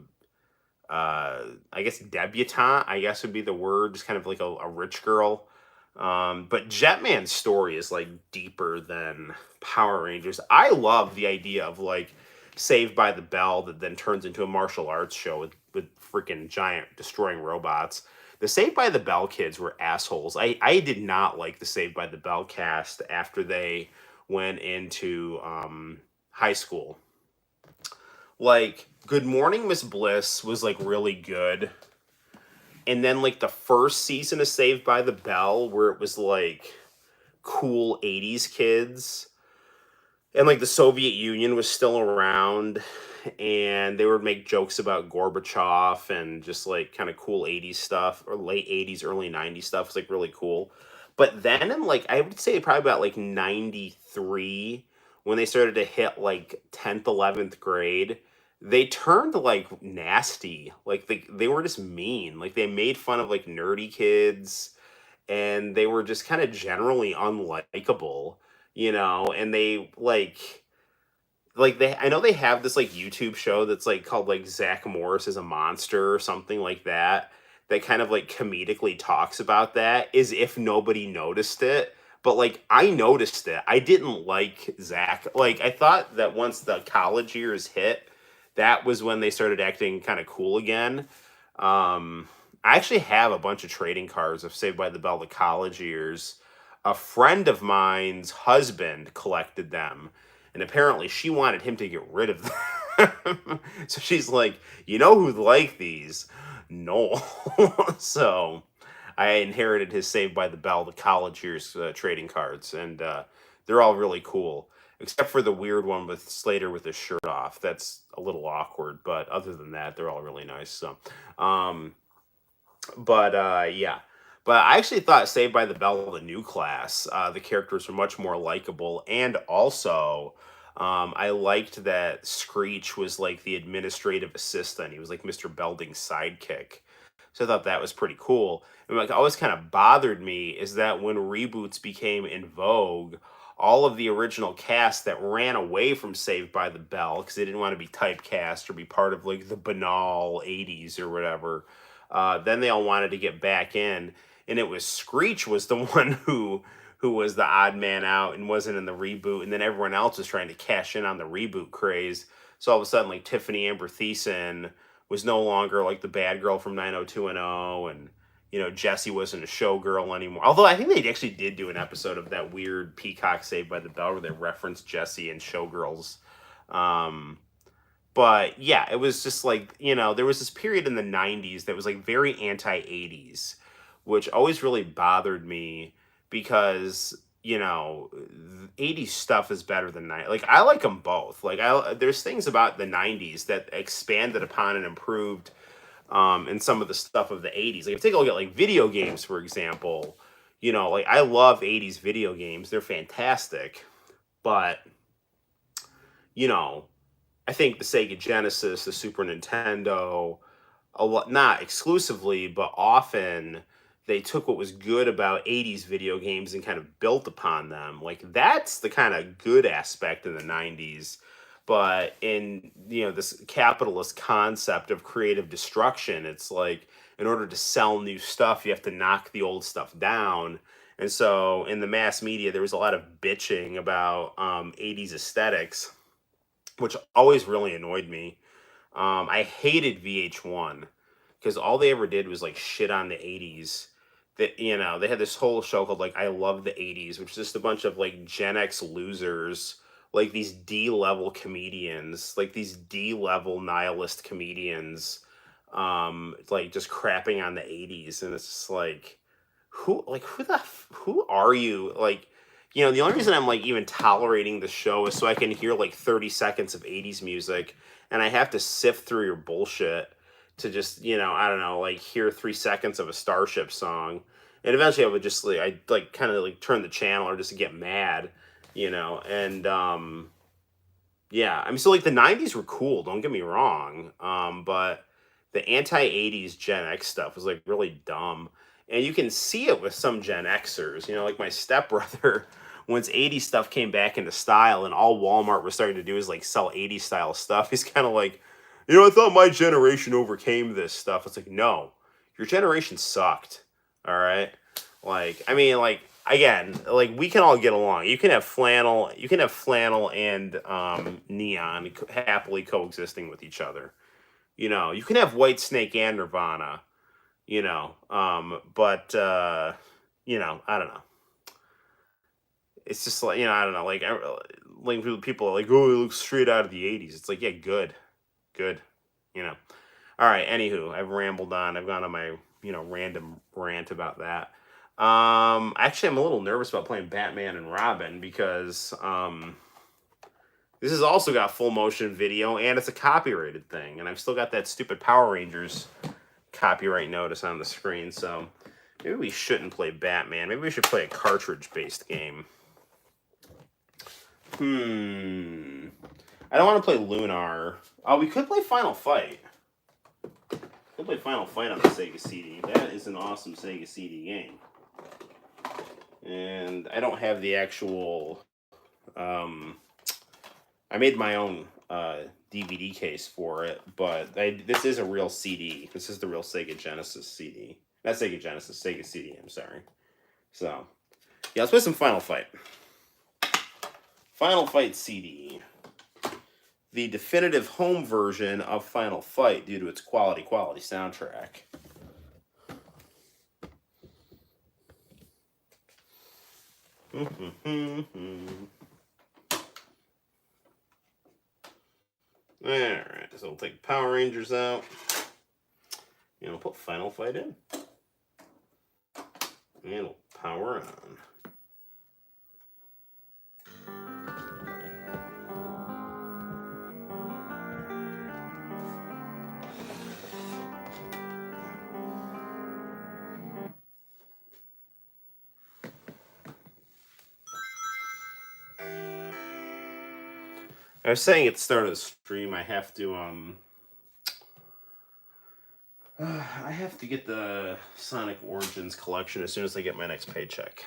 I guess debutante, I guess would be the word, just kind of like a rich girl. But Jetman's story is like deeper than Power Rangers. I love the idea of like Saved by the Bell that then turns into a martial arts show with freaking giant destroying robots. The Saved by the Bell kids were assholes. I did not like the Saved by the Bell cast after they went into high school. Like, Good Morning Miss Bliss was like really good. And then like the first season of Saved by the Bell, where it was like cool 80s kids, and like the Soviet Union was still around, and they would make jokes about Gorbachev and just like kind of cool 80s stuff, or late 80s, early 90s stuff. It's like really cool. But then in like, I would say probably about like 93, when they started to hit like 10th, 11th grade, they turned like nasty. Like they were just mean. Like they made fun of like nerdy kids, and they were just kind of generally unlikable, and they like I know they have this like YouTube show that's like called like Zach Morris is a monster or something like that, that kind of like comedically talks about that as if nobody noticed it. But like I noticed it. I didn't like Zach. Like I thought that once the college years hit, that was when they started acting kind of cool again. I actually have a bunch of trading cards of Saved by the Bell the college years. A friend of mine's husband collected them, and apparently she wanted him to get rid of them. So she's like, "You know who'd like these? Noel." So I inherited his Saved by the Bell the college years trading cards, and they're all really cool, except for the weird one with Slater with his shirt off. That's a little awkward, but other than that, they're all really nice. So, um, yeah. But I actually thought Saved by the Bell, the new class, the characters were much more likable, and also I liked that Screech was like the administrative assistant. He was like Mr. Belding's sidekick. So I thought that was pretty cool. And like always kind of bothered me is that when reboots became in vogue, all of the original cast that ran away from Saved by the Bell because they didn't want to be typecast or be part of like the banal 80s or whatever, then they all wanted to get back in, and it was Screech was the one who was the odd man out and wasn't in the reboot, and then everyone else was trying to cash in on the reboot craze. So all of a sudden, like Tiffany Amber Thiessen was no longer like the bad girl from 90210, and Jessie wasn't a showgirl anymore. Although I think they actually did do an episode of that weird Peacock Saved by the Bell where they referenced Jessie and showgirls. Um, but yeah, it was just like, there was this period in the 90s that was like very anti 80s, which always really bothered me because, 80s stuff is better than 90s. Like, I like them both. Like, there's things about the 90s that expanded upon and improved in some of the stuff of the 80s. Like, if you take a look at like video games, for example, like I love 80s video games. They're fantastic. But, you know, I think the Sega Genesis, the Super Nintendo, a lot, not exclusively, but often they took what was good about 80s video games and kind of built upon them. Like that's the kind of good aspect in the 90s. But in, this capitalist concept of creative destruction, it's like in order to sell new stuff, you have to knock the old stuff down. And so in the mass media, there was a lot of bitching about 80s aesthetics, which always really annoyed me. I hated VH1 because all they ever did was like shit on the 80s. That they had this whole show called like I Love the 80s, which is just a bunch of like Gen X losers, like these D level comedians, like these D level nihilist comedians, like just crapping on the 80s, and it's just like who are you? Like, the only reason I'm like even tolerating the show is so I can hear like 30 seconds of 80s music, and I have to sift through your bullshit to just, I don't know, like hear 3 seconds of a Starship song. And eventually I would just like, I like kind of like turn the channel or just get mad, and yeah, I mean, so like the 90s were cool, don't get me wrong. But the anti-80s Gen X stuff was like really dumb. And you can see it with some Gen Xers, like my stepbrother, once 80s stuff came back into style and all Walmart was starting to do is like sell 80s style stuff, he's kind of like, I thought my generation overcame this stuff. It's like, no, your generation sucked. All right. Like, I mean, like, again, like we can all get along. You can have flannel and neon happily coexisting with each other. You can have White Snake and Nirvana, but I don't know. It's just like, I don't know, like people are like, oh, it looks straight out of the 80s. It's like, yeah, good. Good. You know. All right, anywho, I've rambled on. I've gone on my, random rant about that. Actually, I'm a little nervous about playing Batman and Robin because This has also got full motion video, and it's a copyrighted thing. And I've still got that stupid Power Rangers copyright notice on the screen. So maybe we shouldn't play Batman. Maybe we should play a cartridge-based game. I don't want to play Lunar. Oh, we could play Final Fight. We'll play Final Fight on the Sega CD. That is an awesome Sega CD game. And I don't have the actual... I made my own DVD case for it, but this is a real CD. This is the real Sega Genesis CD. Not Sega Genesis, Sega CD, I'm sorry. So, yeah, let's play some Final Fight. Final Fight CD. The definitive home version of Final Fight due to its quality soundtrack. Alright, so we'll take Power Rangers out. And we'll put Final Fight in. And we'll power on. I was saying at the start of the stream, I have to get the Sonic Origins collection as soon as I get my next paycheck.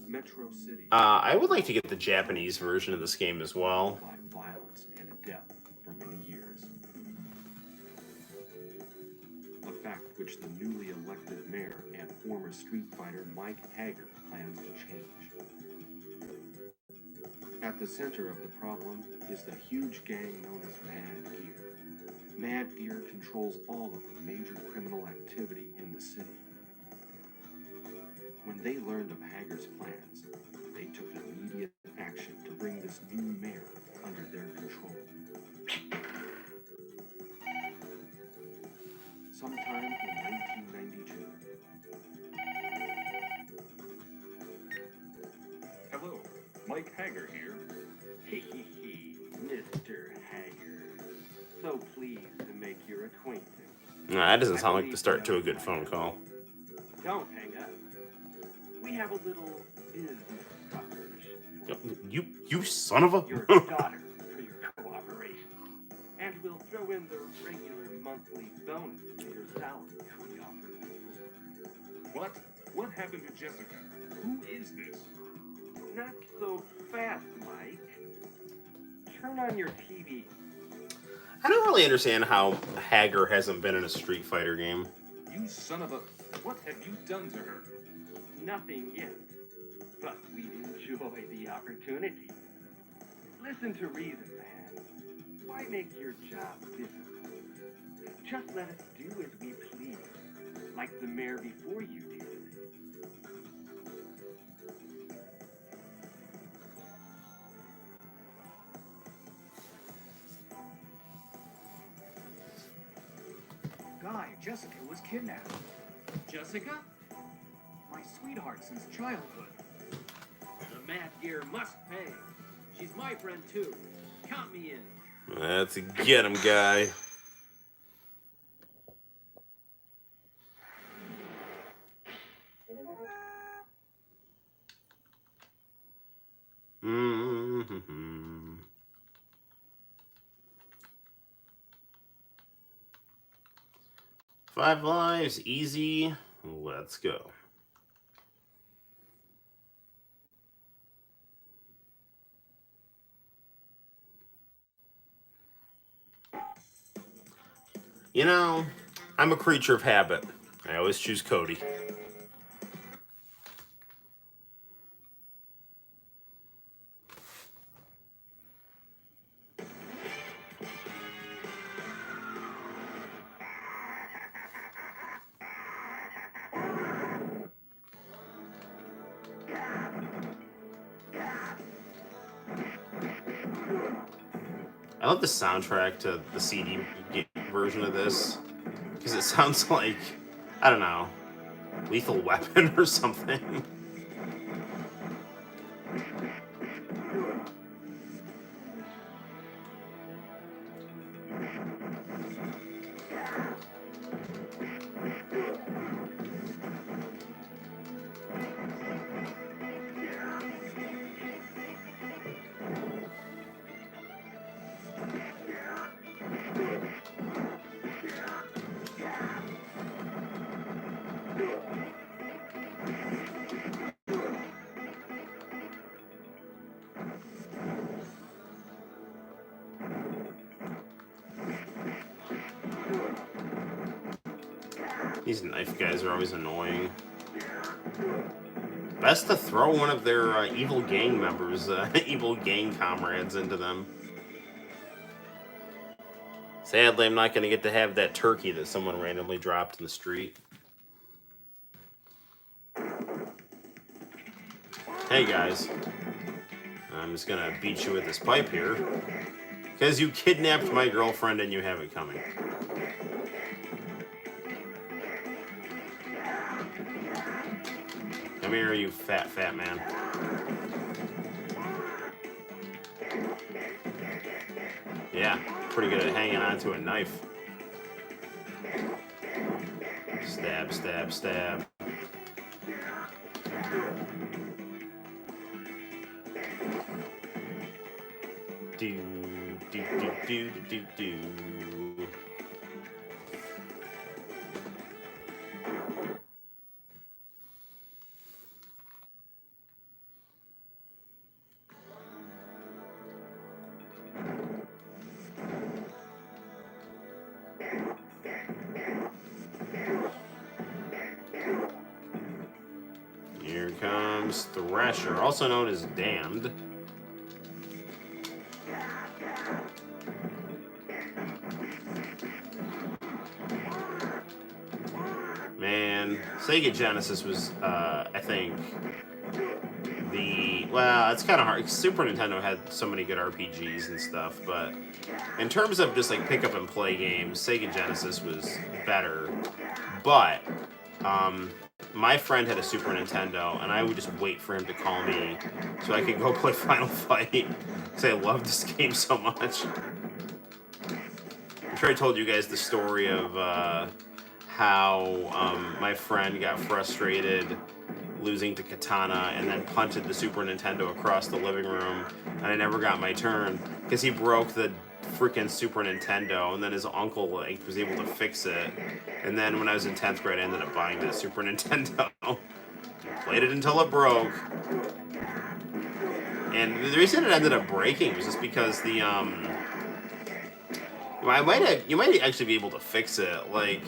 Metro City. I would like to get the Japanese version of this game as well. By violence and death for many years. A fact which the newly elected mayor and former Street Fighter Mike Hager plans to change. At the center of the problem is the huge gang known as Mad Gear. Mad Gear controls all of the major criminal activity in the city. When they learned of Hager's plans, they took immediate action to bring this new mayor under their control. Sometime in 1992. Hello, Mike Hager here. Hee, Mr. Hager. So pleased to make your acquaintance. Nah, that doesn't sound like the start to a good phone call. Don't hang up. We have a little business proposition. You son of a... Your daughter for your cooperation. And we'll throw in the regular monthly bonus to your salary we offer before. What? What happened to Jessica? Who is this? Not so fast, Mike. Turn on your TV. I don't really understand how Hager hasn't been in a Street Fighter game. You son of a... What have you done to her? Nothing yet, but we'd enjoy the opportunity. Listen to reason, man. Why make your job difficult? Just let us do as we please, like the mayor before you did. Guy, Jessica was kidnapped. Jessica? My sweetheart since childhood. The Mad Gear must pay. She's my friend too. Count me in. That's a get him guy. Five lives, easy. Let's go. You know, I'm a creature of habit. I always choose Cody. I love the soundtrack to the CD version of this because it sounds like I don't know, Lethal Weapon or something. These knife guys are always annoying. Best to throw one of their evil gang members, evil gang comrades into them. Sadly, I'm not going to get to have that turkey that someone randomly dropped in the street. Hey guys, I'm just going to beat you with this pipe here. Because you kidnapped my girlfriend and you have it coming. Come here, you fat man. Yeah, pretty good at hanging on to a knife. Stab, stab, stab. Do, do, do, do, do, do. Here comes Thrasher, also known as Damned. Man, Sega Genesis was, I think, well, it's kind of hard. Super Nintendo had so many good RPGs and stuff, but in terms of just like pick up and play games, Sega Genesis was better. But, my friend had a Super Nintendo, and I would just wait for him to call me so I could go play Final Fight, because I love this game so much. I'm sure I told you guys the story of how my friend got frustrated losing to Katana and then punted the Super Nintendo across the living room, and I never got my turn because he broke the freaking Super Nintendo, and then his uncle was able to fix it. And then when I was in 10th grade, I ended up buying that Super Nintendo. Played it until it broke. And the reason it ended up breaking was just because the you might actually be able to fix it. Like,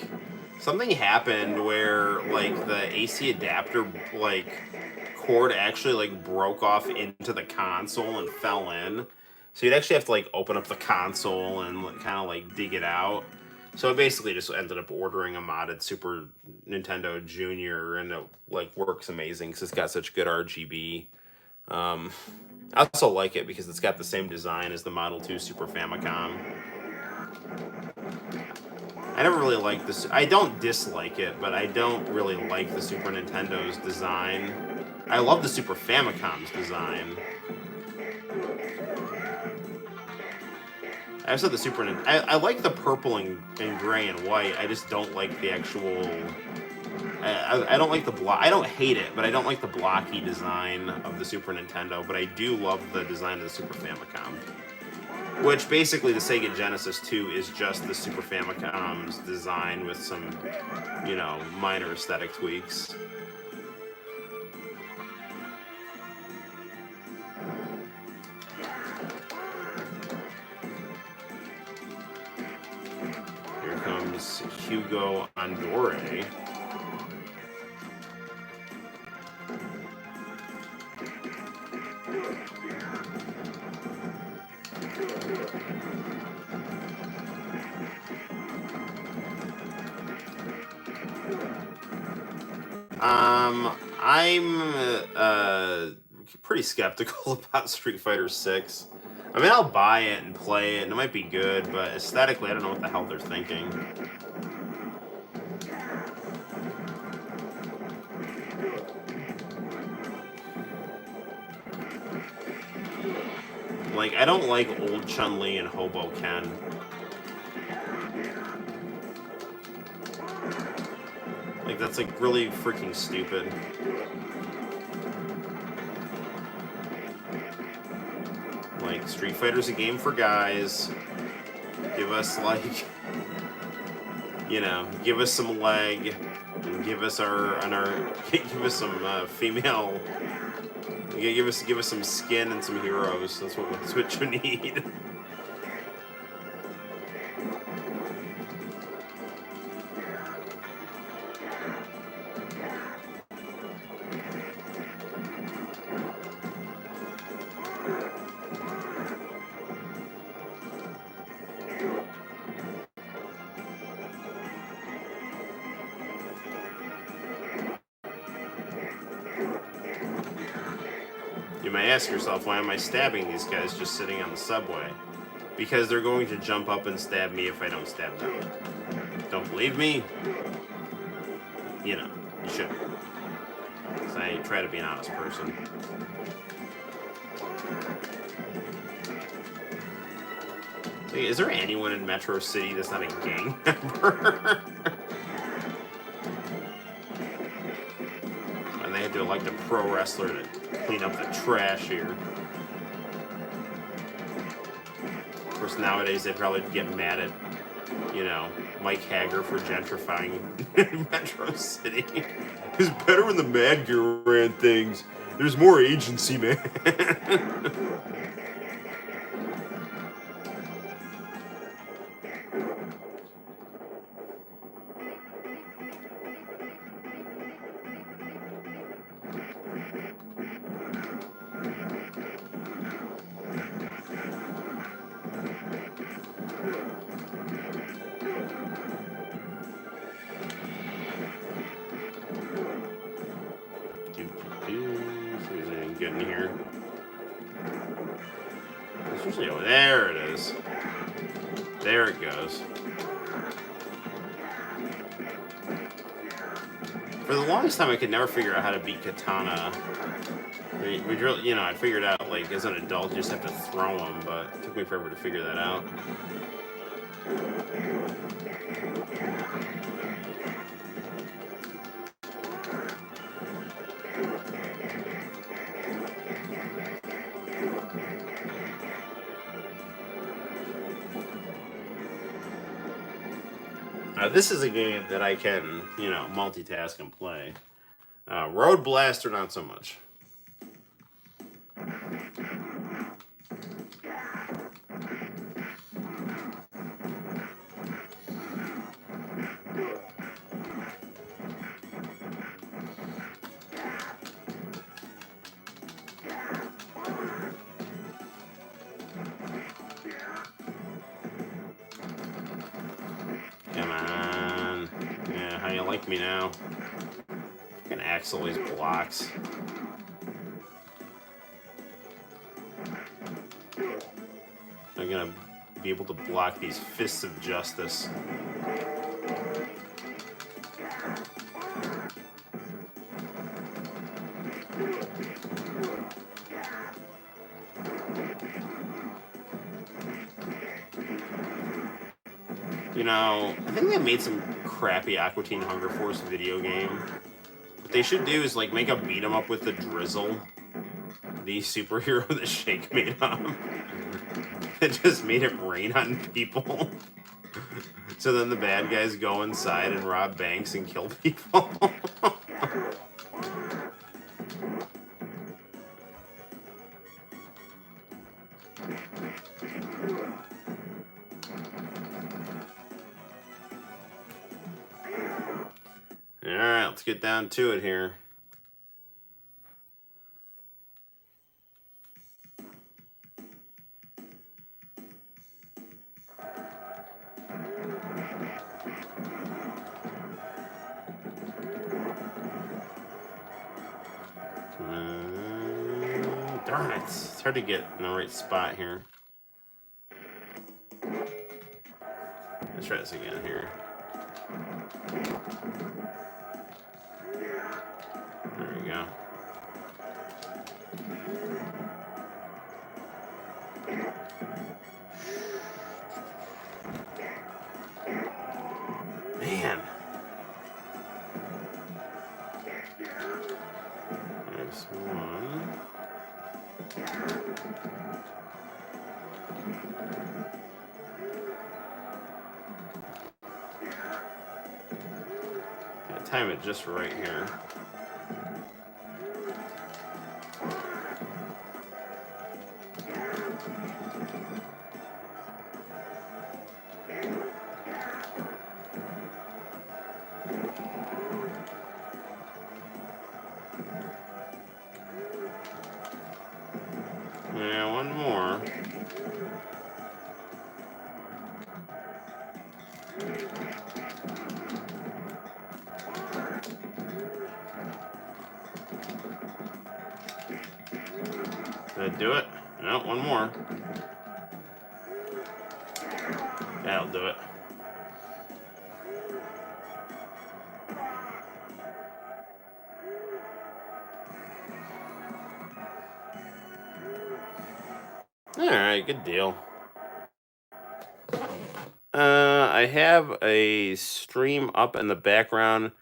something happened where like the AC adapter cord actually broke off into the console and fell in. So you'd actually have to open up the console and kind of dig it out. So I basically just ended up ordering a modded Super Nintendo Junior, and it works amazing because it's got such good RGB. I also like it because it's got the same design as the Model 2 Super Famicom. I never really liked this. I don't dislike it, but I don't really like the Super Nintendo's design. I love the Super Famicom's design. I said the Super Nintendo. I like the purple and gray and white. I just don't like the actual. I don't like the block. I don't hate it, but I don't like the blocky design of the Super Nintendo. But I do love the design of the Super Famicom. Which basically the Sega Genesis 2 is just the Super Famicom's design with some, minor aesthetic tweaks. Here comes Hugo Andore. I'm pretty skeptical about Street Fighter 6. I mean, I'll buy it and play it, and it might be good, but aesthetically, I don't know what the hell they're thinking. Like, I don't like old Chun-Li and Hobo Ken. Like, that's like really freaking stupid. Like, Street Fighter's a game for guys. Give us, like, you know, give us some leg, and give us give us some female. Give us some skin and some heroes. That's what you need. You may ask yourself, why am I stabbing these guys just sitting on the subway? Because they're going to jump up and stab me if I don't stab them. Don't believe me? You know, you should. Because I try to be an honest person. So, is there anyone in Metro City that's not a gang member? And they had to elect a pro wrestler to clean up the trash here. Of course, nowadays they probably get mad at, you know, Mike Hager for gentrifying Metro City. It's better when the Mad Gear ran things. There's more agency, man. Getting here. It's usually over there. It is. There it goes. For the longest time, I could never figure out how to beat Katana. You know, I figured out, like, as an adult, you just have to throw them, but it took me forever to figure that out. This is a game that I can, you know, multitask and play. Road Blaster, not so much. Come on. Yeah, how you like me now? Fucking axe all these blocks. I'm gonna be able to block these fists of justice. You know, I think they made some crappy Aqua Teen Hunger Force video game. What they should do is, like, make a beat 'em up with the Drizzle, the superhero that Shake made up. It just made it rain on people. So then the bad guys go inside and rob banks and kill people. Alright, let's get down to it here. Darn it, it's hard to get in the right spot here. Let's try this again here. There we go. Man. Nice one. Gotta time it just right here. Yeah, one more. Did I do it? No, one more. That'll do it. Alright, good deal. I have a stream up in the background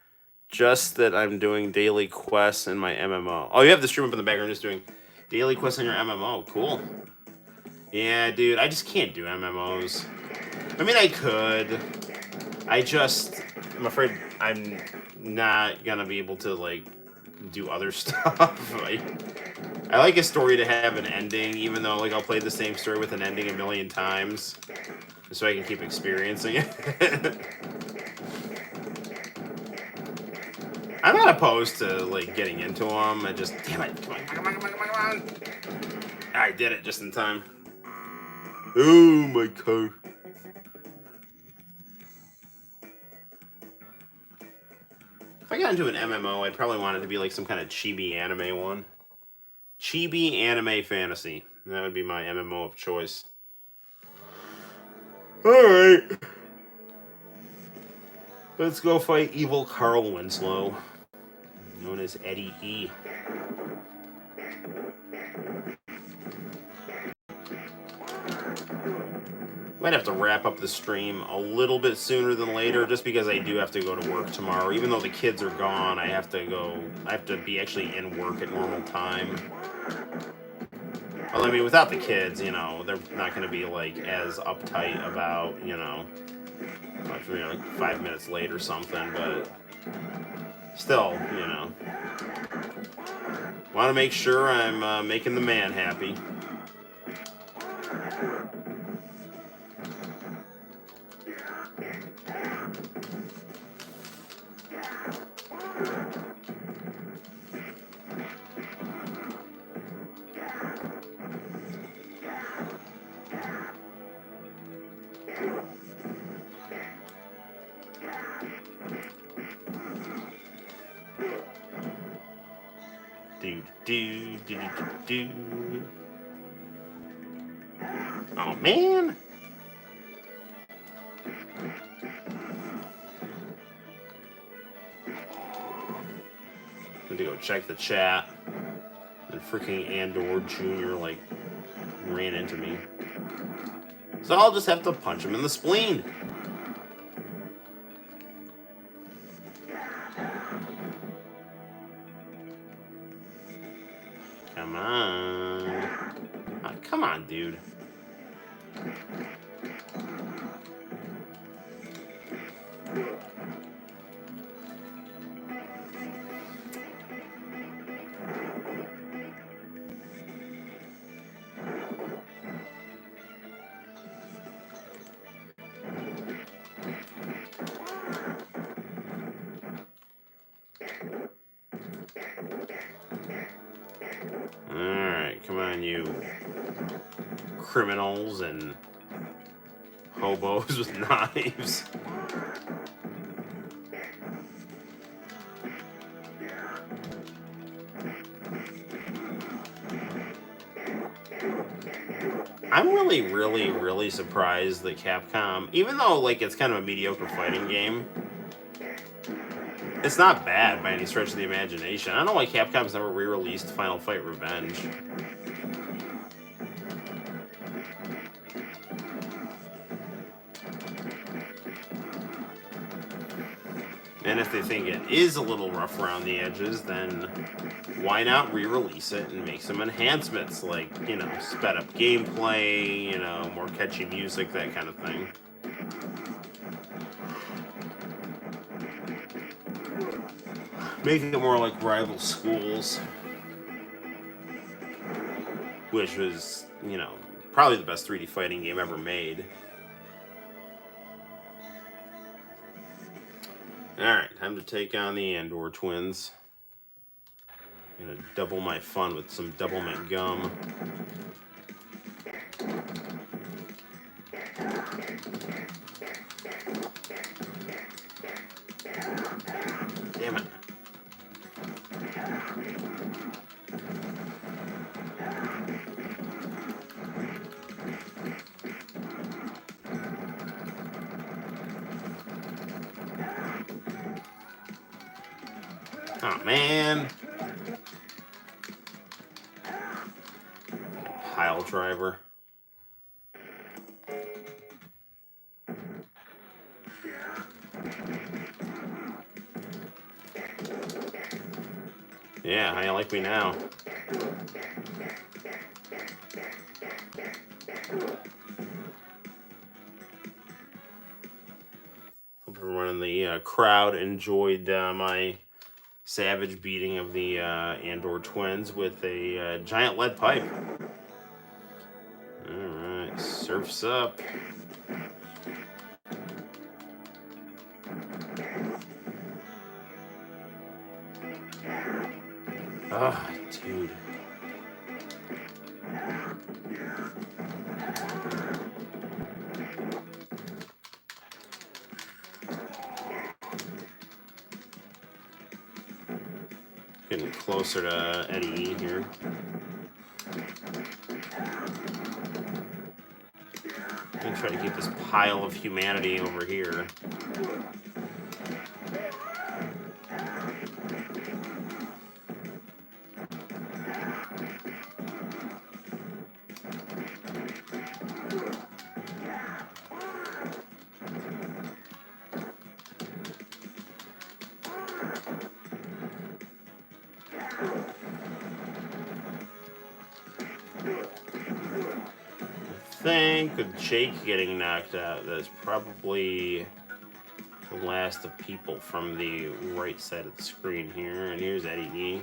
just that I'm doing daily quests in my MMO. Oh, you have the stream up in the background just doing daily quests in your MMO. Cool. Yeah, dude, I just can't do MMOs. I mean, I could. I'm afraid I'm not gonna be able to, like, do other stuff. I like a story to have an ending, even though, like, I'll play the same story with an ending a million times, so I can keep experiencing it. I'm not opposed to, like, getting into them. I just, damn it, come on. I did it just in time. Oh, my car. If I got into an MMO, I'd probably want it to be like some kind of chibi anime one. Chibi anime fantasy. That would be my MMO of choice. Alright. Let's go fight evil Carl Winslow, known as Eddie E. Might have to wrap up the stream a little bit sooner than later, just because I do have to go to work tomorrow. Even though the kids are gone, I have to be actually in work at normal time. Well, I mean, without the kids, you know, they're not going to be, like, as uptight about, you know, like 5 minutes late or something, but still, you know. Want to make sure I'm making the man happy. Do. Oh, man. Need to go check the chat. And freaking Andor Jr. like ran into me. So I'll just have to punch him in the spleen. Come on. Oh, come on, dude. Alright, come on, you criminals and hobos with knives. I'm really surprised that Capcom, even though, like, it's kind of a mediocre fighting game, it's not bad by any stretch of the imagination. I don't know why Capcom's never re-released Final Fight Revenge. And if they think it is a little rough around the edges, then why not re-release it and make some enhancements, like, you know, sped up gameplay, you know, more catchy music, that kind of thing. Making it more like Rival Schools, which was, you know, probably the best 3D fighting game ever made. Alright, time to take on the Andor twins. I'm gonna double my fun with some double mint gum. Damn it. Oh, man. Pile driver. Yeah, how you like me now? Hope everyone in the crowd enjoyed my savage beating of the Andor twins with a giant lead pipe. Alright, surf's up. Ah, dude. Getting closer to Eddie E here. I'm gonna try to keep this pile of humanity over here. I think with Jake getting knocked out, that's probably the last of people from the right side of the screen here. And here's Eddie E.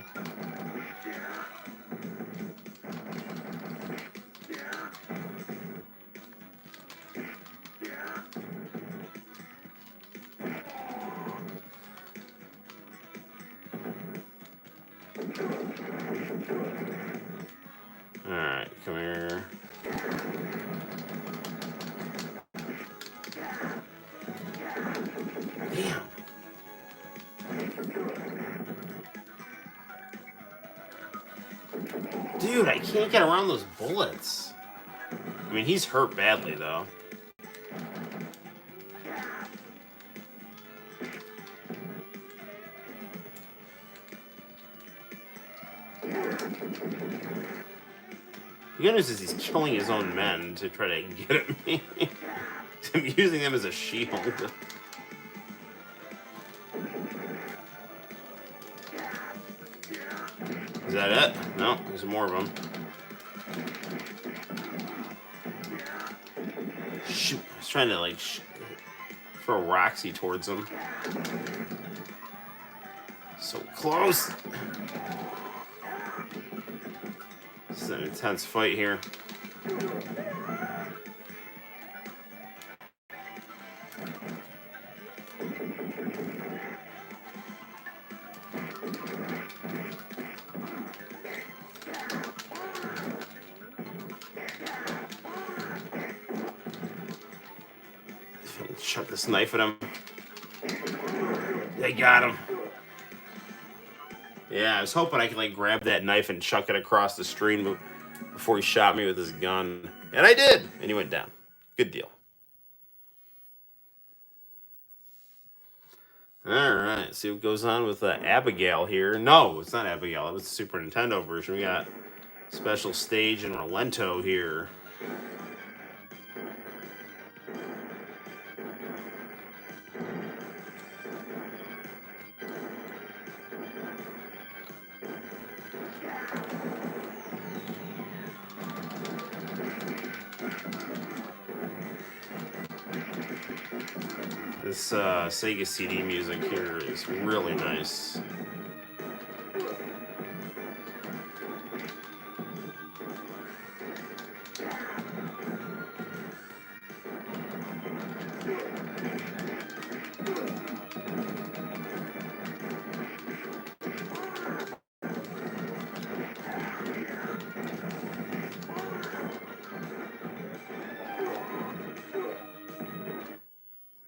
Alright, come here. Damn. Dude, I can't get around those bullets. I mean, he's hurt badly, though. The good news is he's killing his own men to try to get at me. I'm using them as a shield. Is that it? No, there's more of them. Shoot, I was trying to like throw Roxy towards him. So close. This is an intense fight here. Chuck this knife at him. They got him. Yeah, I was hoping I could like grab that knife and chuck it across the screen before he shot me with his gun. And I did! And he went down. Good deal. Alright, see what goes on with Abigail here. No, it's not Abigail. It was the Super Nintendo version. We got Special Stage and Relento here. This Sega CD music here is really nice.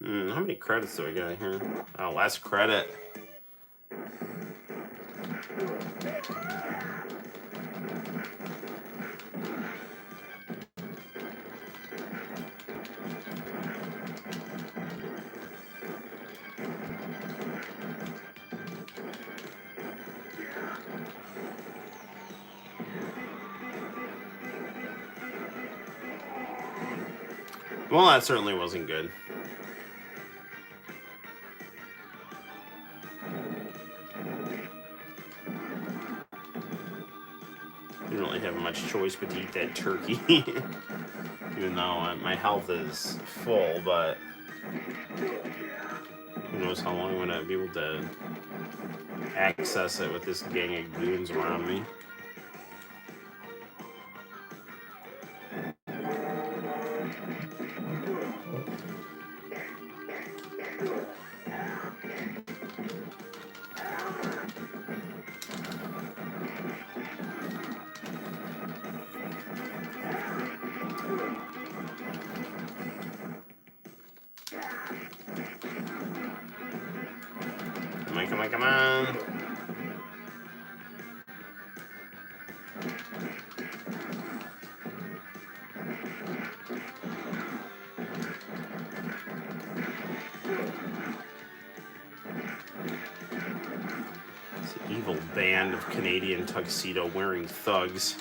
How many credits do I got here? Oh, last credit. Well, that certainly wasn't good. Didn't really have much choice but to eat that turkey. Even though my health is full, but who knows how long I'm gonna be able to access it with this gang of goons around me. Come on, come on. It's an evil band of Canadian tuxedo-wearing thugs.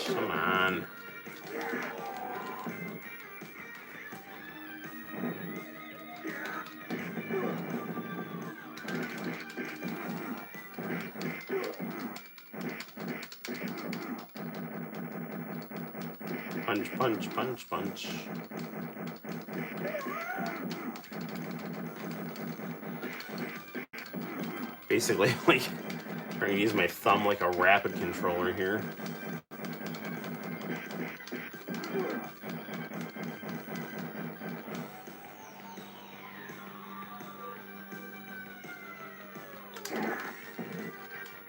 Come on. Punch, punch, punch, punch. Basically, like, trying to use my thumb like a rapid controller here.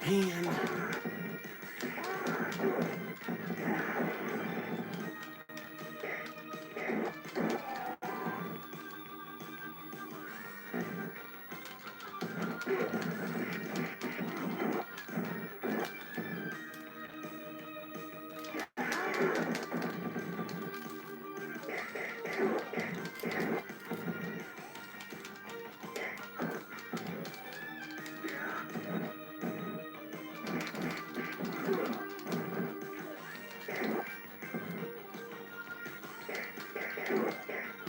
Man.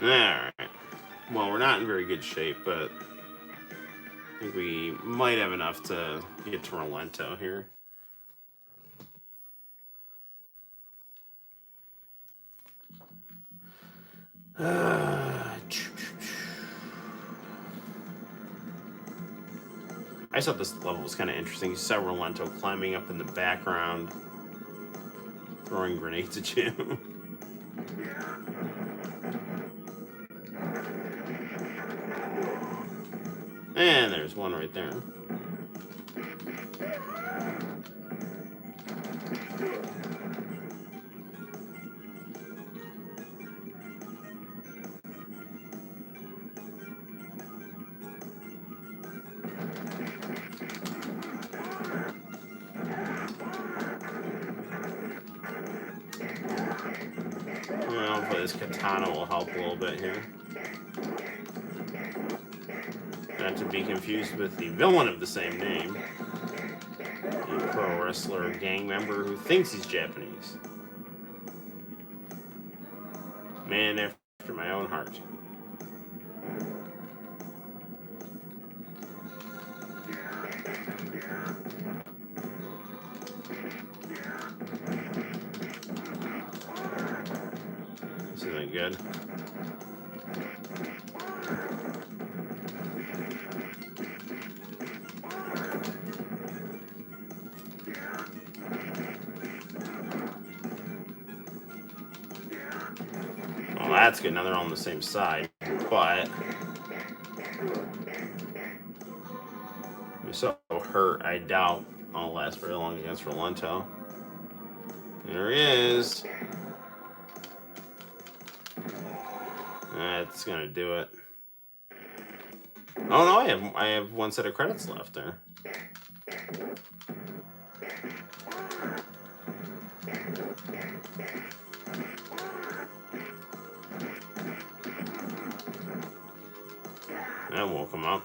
Alright. Well, we're not in very good shape, but I think we might have enough to get to Rolento here. I just thought this level was kind of interesting. You saw Rolento climbing up in the background, throwing grenades at you. And there's one right there. Well, hopefully this katana will help a little bit here. Not to be confused with the villain of the same name. A pro wrestler gang member who thinks he's Japanese. Man after my own heart. This isn't good. Well, that's good. Now they're all on the same side, but I'm so hurt. I doubt I'll last very long against Rolento. There he is. That's gonna do it. Oh no, I have one set of credits left there. That won't come up.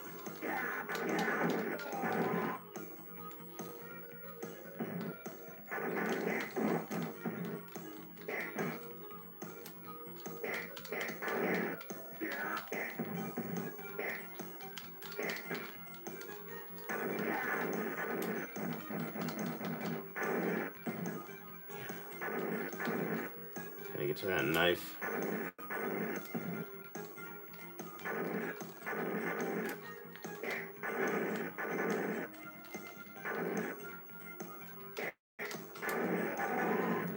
Gotta get to that knife.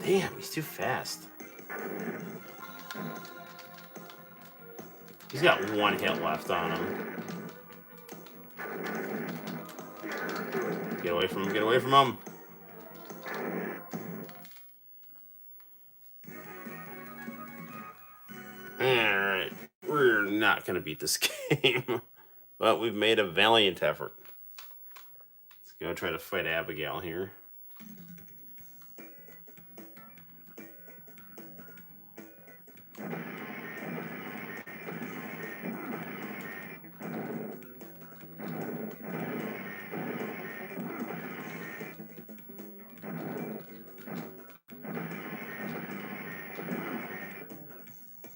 Damn, he's too fast. He's got one hit left on him. Get away from him, get away from him. Alright, we're not going to beat this game. But we've made a valiant effort. Let's go try to fight Abigail here.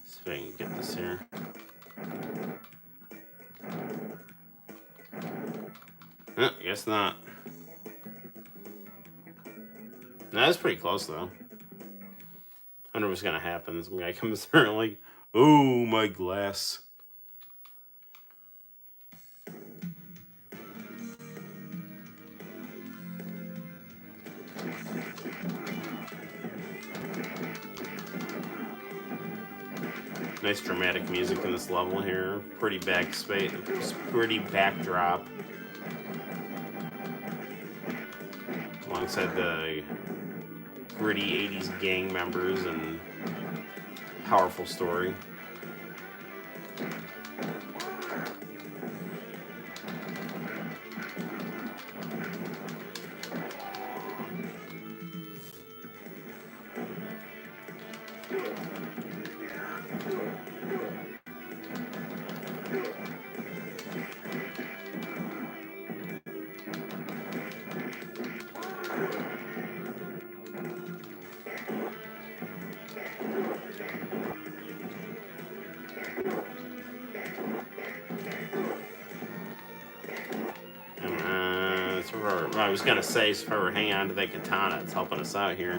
See if I can get this here. Guess not. That's pretty close though. I wonder what's gonna happen. Some guy comes through and like, oh my glass. Nice dramatic music in this level here. Pretty pretty backdrop. Alongside the gritty 80s gang members and powerful story. I was gonna say, if I were hanging on to that katana, it's helping us out here.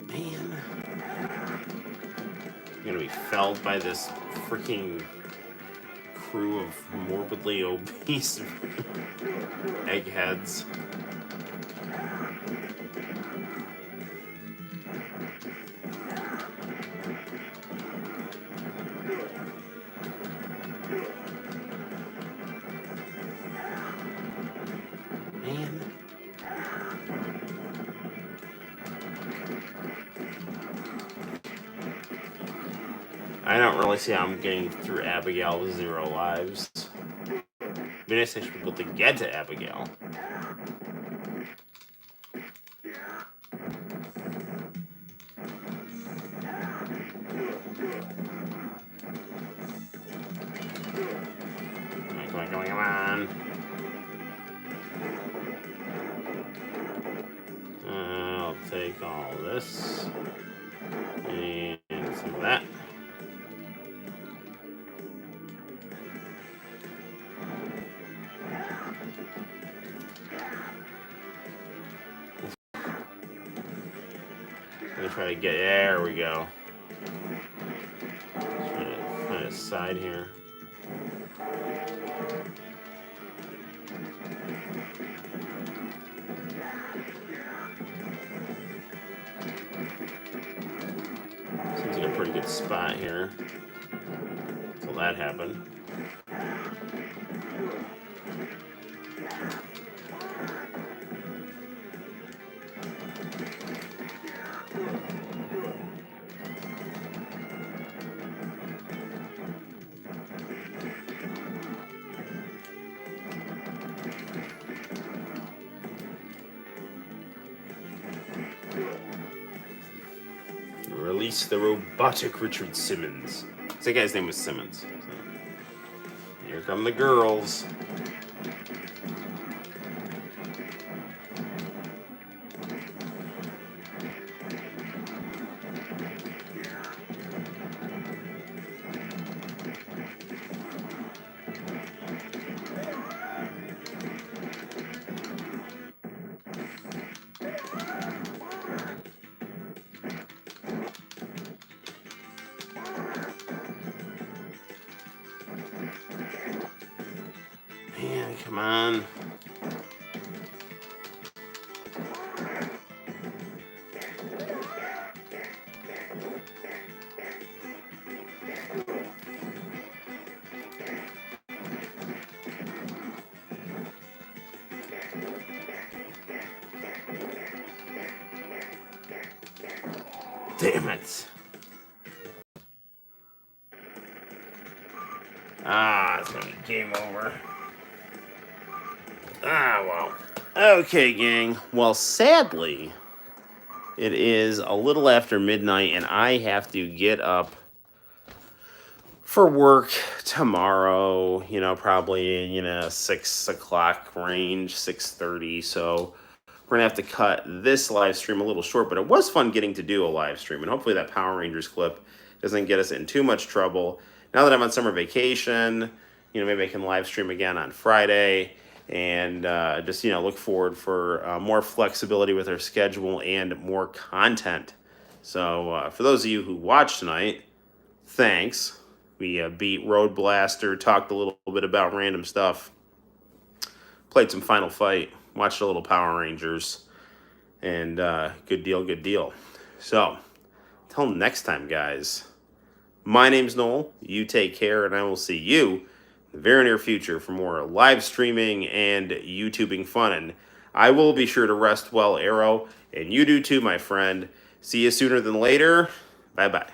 Man, I'm gonna be felled by this freaking crew of morbidly obese eggheads. I don't really see how I'm getting through Abigail with 0 lives. It'd be nice to be able to get to Abigail. Come on. I'll take all this and some of that. I'm gonna try to get, there we go. Trying to find a side here. Seems like a pretty good spot here until that happened. Release the robotic Richard Simmons. That guy's name was Simmons. So. Here come the girls. Man, come on. Damn it. It's gonna be game over. Well. Okay, gang. Well, sadly, it is a little after midnight, and I have to get up for work tomorrow, probably in 6 o'clock range, 6:30. So we're going to have to cut this live stream a little short, but it was fun getting to do a live stream, and hopefully that Power Rangers clip doesn't get us in too much trouble. Now that I'm on summer vacation, maybe I can live stream again on Friday, and just, look forward for more flexibility with our schedule and more content. So for those of you who watched tonight, thanks. We beat Road Blaster, talked a little bit about random stuff, played some Final Fight, watched a little Power Rangers, and good deal. So, till next time, guys, my name's Noel. You take care, and I will see you in the very near future for more live streaming and YouTubing fun. And I will be sure to rest well, Arrow, and you do too, my friend. See you sooner than later. Bye-bye.